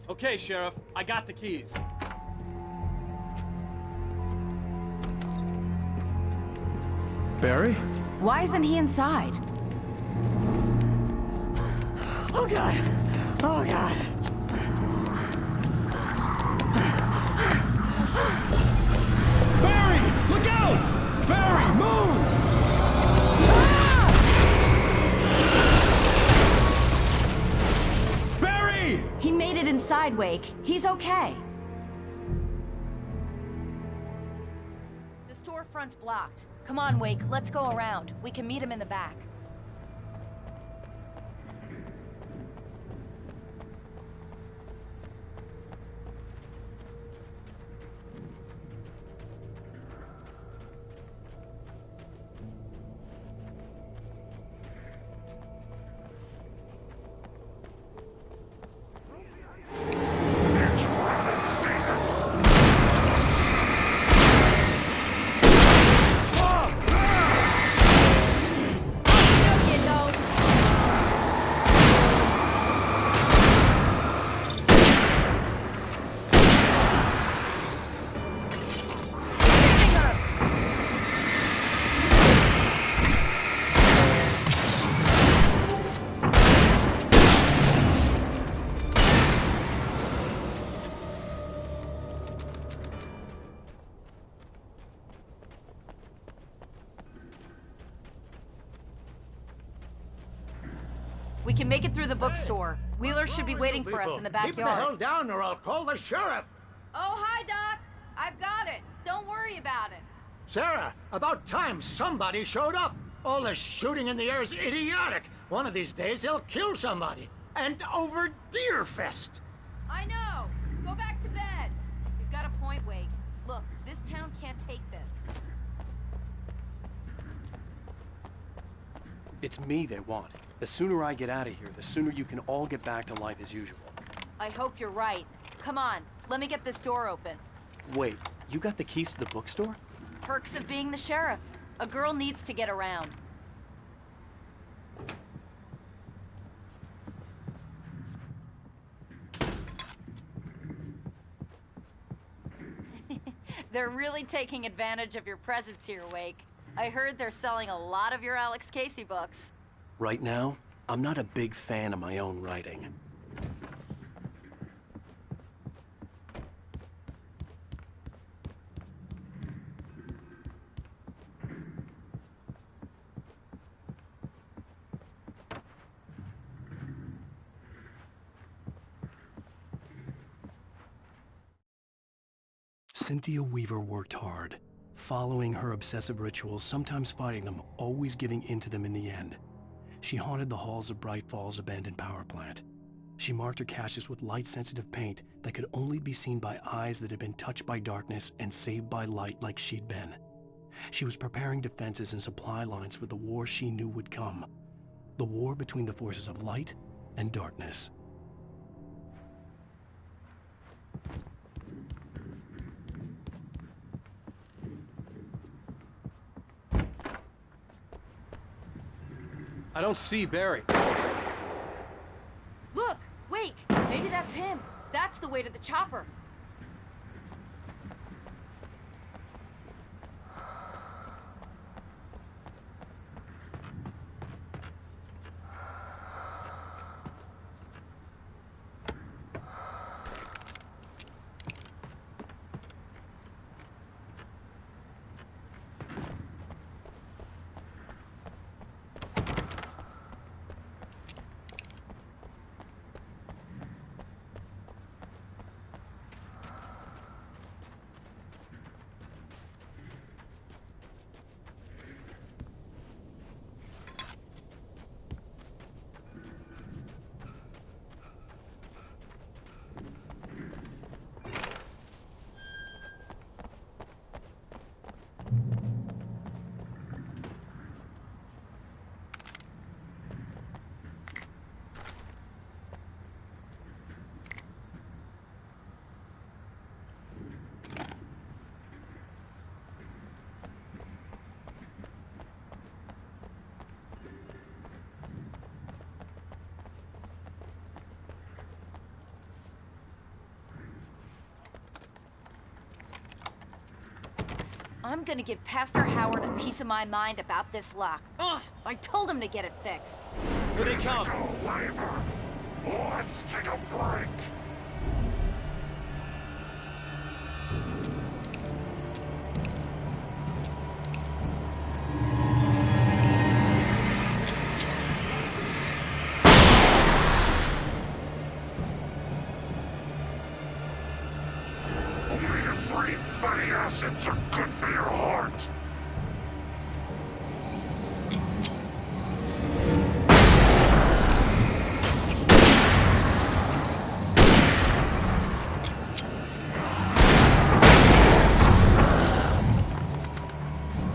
Okay, Sheriff, I got the keys. Barry? Why isn't he inside? Oh God! Oh God! Barry! Look out! Barry, move! Barry! He made it inside, Wake. He's okay. The storefront's blocked. Come on, Wake, let's go around. We can meet him in the back. We can make it through the bookstore. Wheeler should be waiting for us in the backyard. Keep the hell down or I'll call the sheriff. Oh, hi, Doc. I've got it. Don't worry about it. Sarah, about time somebody showed up. All this shooting in the air is idiotic. One of these days they'll kill somebody. And over Deerfest. I know. Go back to bed. He's got a point, Wake. Look, this town can't take this. It's me they want. The sooner I get out of here, the sooner you can all get back to life as usual. I hope you're right. Come on, let me get this door open. Wait, you got the keys to the bookstore? Perks of being the sheriff. A girl needs to get around. They're really taking advantage of your presence here, Wake. I heard they're selling a lot of your Alex Casey books. Right now, I'm not a big fan of my own writing. Cynthia Weaver worked hard, following her obsessive rituals, sometimes fighting them, always giving in to them in the end. She haunted the halls of Bright Falls' abandoned power plant. She marked her caches with light-sensitive paint that could only be seen by eyes that had been touched by darkness and saved by light like she'd been. She was preparing defenses and supply lines for the war she knew would come. The war between the forces of light and darkness. I don't see Barry. Look! Wake! Maybe that's him. That's the way to the chopper. I'm gonna give Pastor Howard a piece of my mind about this lock. Ugh, I told him to get it fixed. Here they come. Labor. Let's take a break. Omega-3 fatty acids are good for your heart.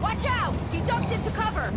Watch out! He ducked into cover!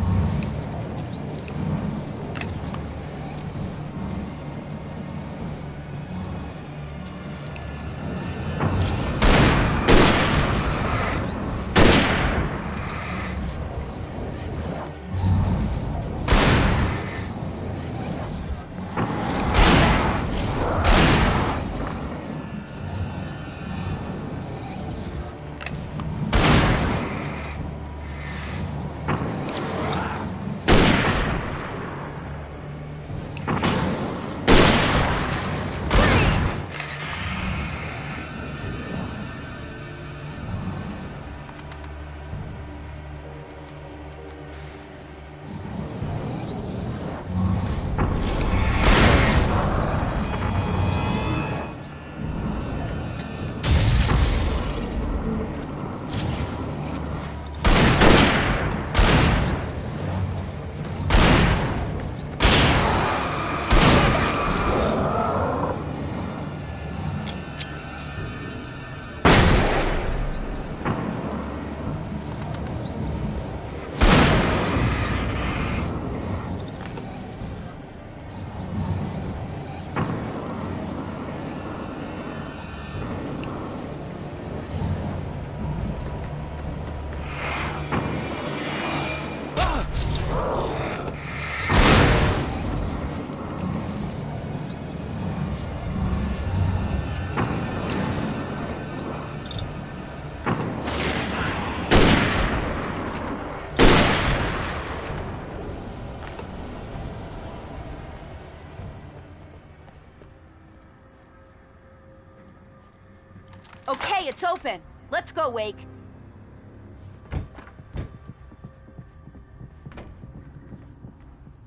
Okay, it's open. Let's go, Wake.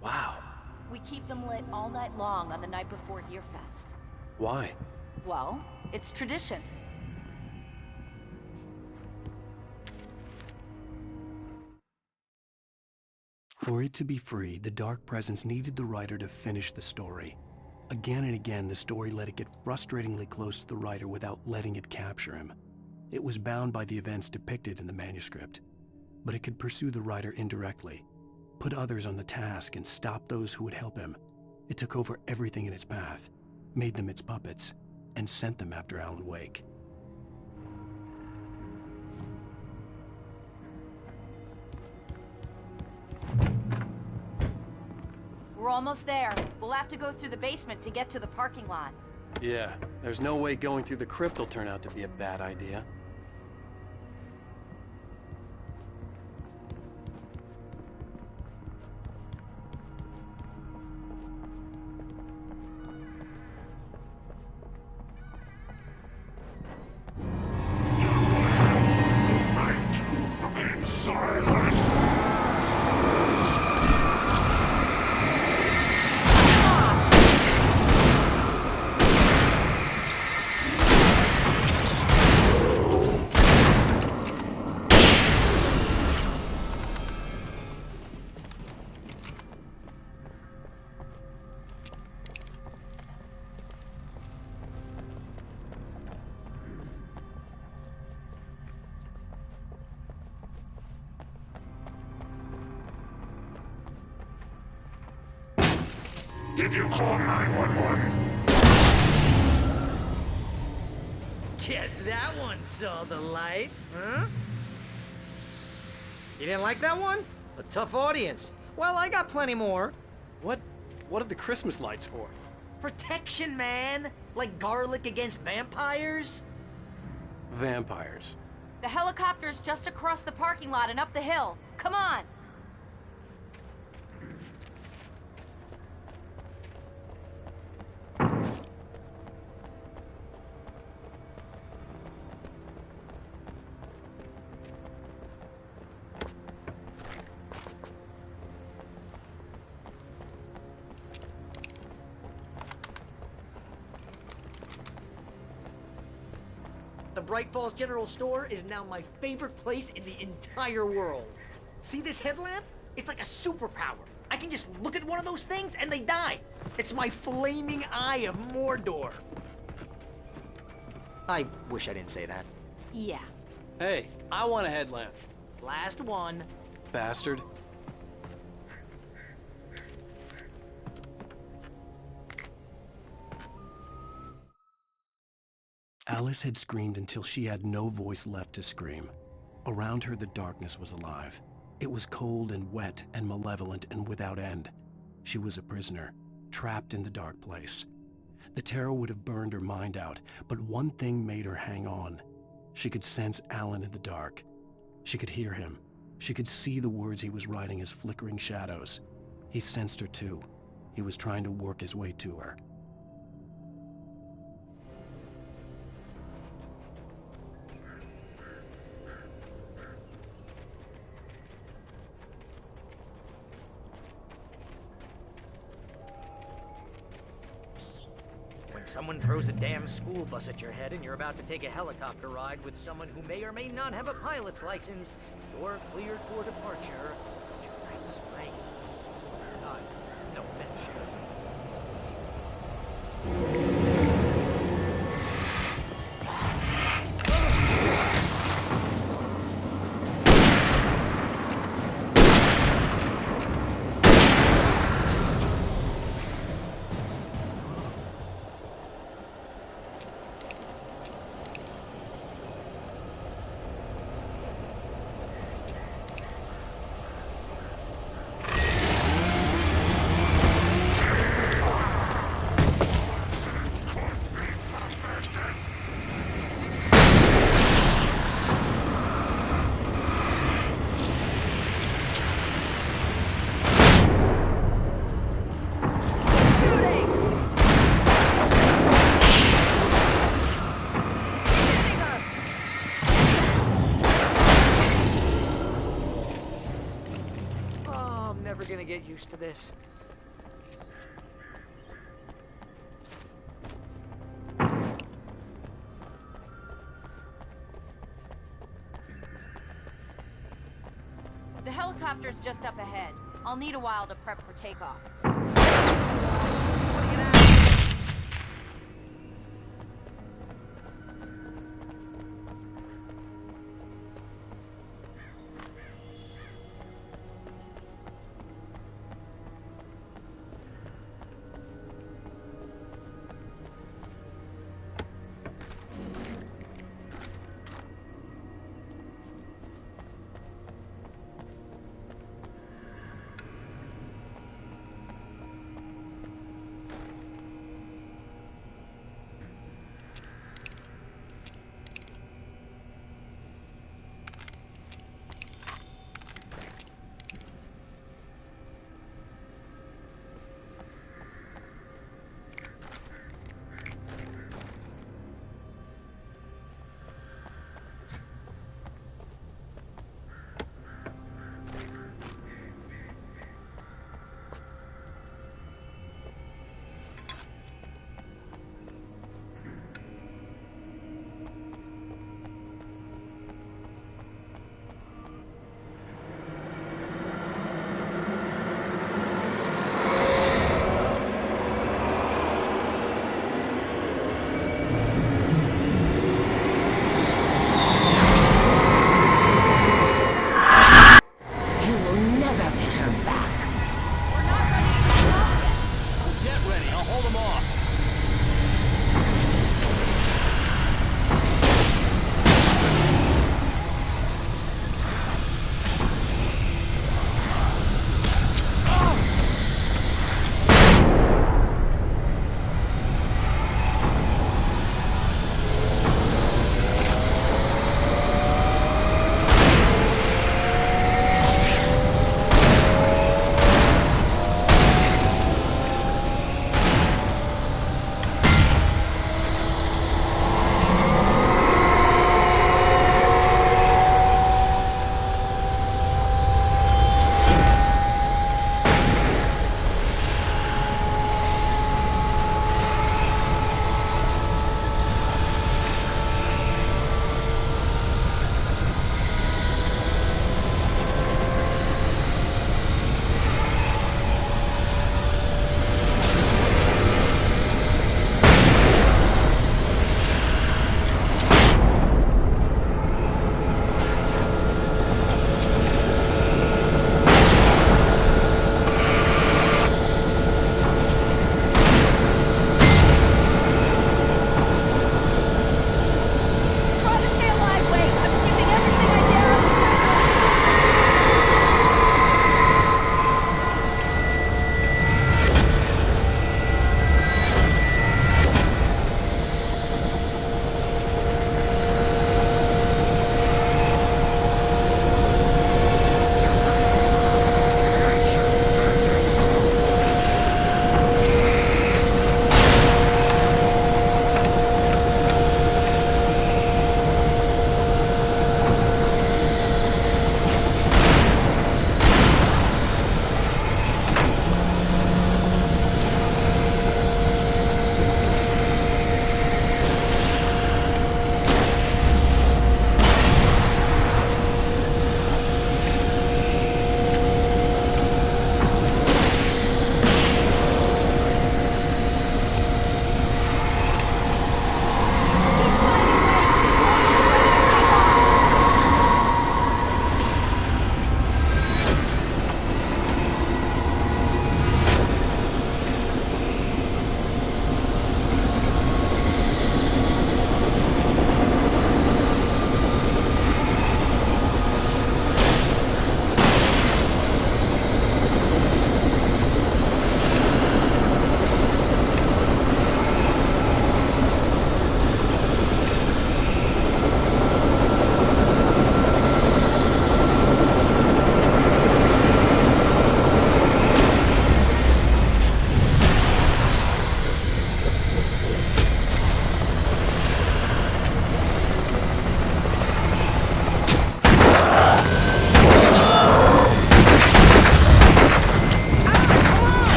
Wow. We keep them lit all night long on the night before Deerfest. Why? Well, it's tradition. For it to be free, the Dark Presence needed the writer to finish the story. Again and again, the story let it get frustratingly close to the writer without letting it capture him. It was bound by the events depicted in the manuscript, but it could pursue the writer indirectly, put others on the task, and stop those who would help him. It took over everything in its path, made them its puppets, and sent them after Alan Wake. We're almost there. We'll have to go through the basement to get to the parking lot. Yeah, there's no way going through the crypt will turn out to be a bad idea. Did you call 911? Guess that one saw the light, huh? You didn't like that one? A tough audience. Well, I got plenty more. What are the Christmas lights for? Protection, man. Like garlic against vampires. Vampires. The helicopter's just across the parking lot and up the hill. Come on! The Bright Falls General Store is now my favorite place in the entire world. See this headlamp? It's like a superpower. I can just look at one of those things and they die. It's my flaming eye of Mordor. I wish I didn't say that. Yeah. Hey, I want a headlamp. Last one. Bastard. Alice had screamed until she had no voice left to scream. Around her, the darkness was alive. It was cold and wet and malevolent and without end. She was a prisoner, trapped in the dark place. The terror would have burned her mind out, but one thing made her hang on. She could sense Alan in the dark. She could hear him. She could see the words he was writing as flickering shadows. He sensed her too. He was trying to work his way to her. When someone throws a damn school bus at your head and you're about to take a helicopter ride with someone who may or may not have a pilot's license, you're cleared for departure to Night Springs. No offense, Sheriff. Gonna get used to this. The helicopter's just up ahead. I'll need a while to prep for takeoff.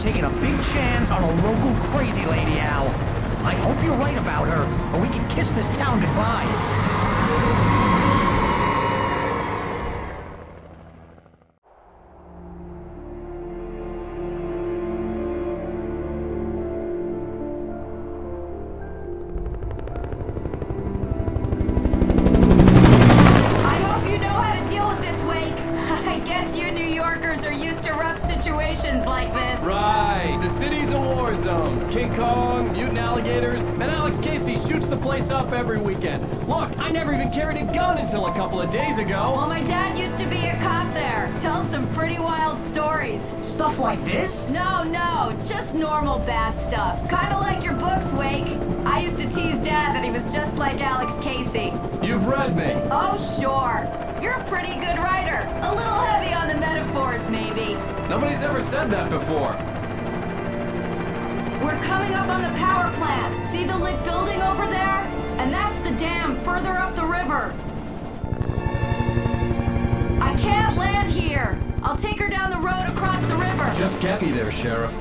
taking a big chance on a local crazy lady, Al. I hope you're right about her, or we can kiss this town goodbye. Like this. Right. The city's a war zone. King Kong, mutant alligators, and Alex Casey shoots the place up every weekend. Look, I never even carried a gun until a couple of days ago. Well, my dad used to be a cop there. Tells some pretty wild stories. Stuff like this? No, just normal bad stuff. Kinda like your books, Wake. I used to tease Dad that he was just like Alex Casey. You've read me. Oh, sure. You're a pretty good writer. A little heavy on the metaphors, maybe. Nobody's ever said that before. We're coming up on the power plant. See the lit building over there? And that's the dam further up the river. I can't land here. I'll take her down the road across the river. Just get me there, Sheriff.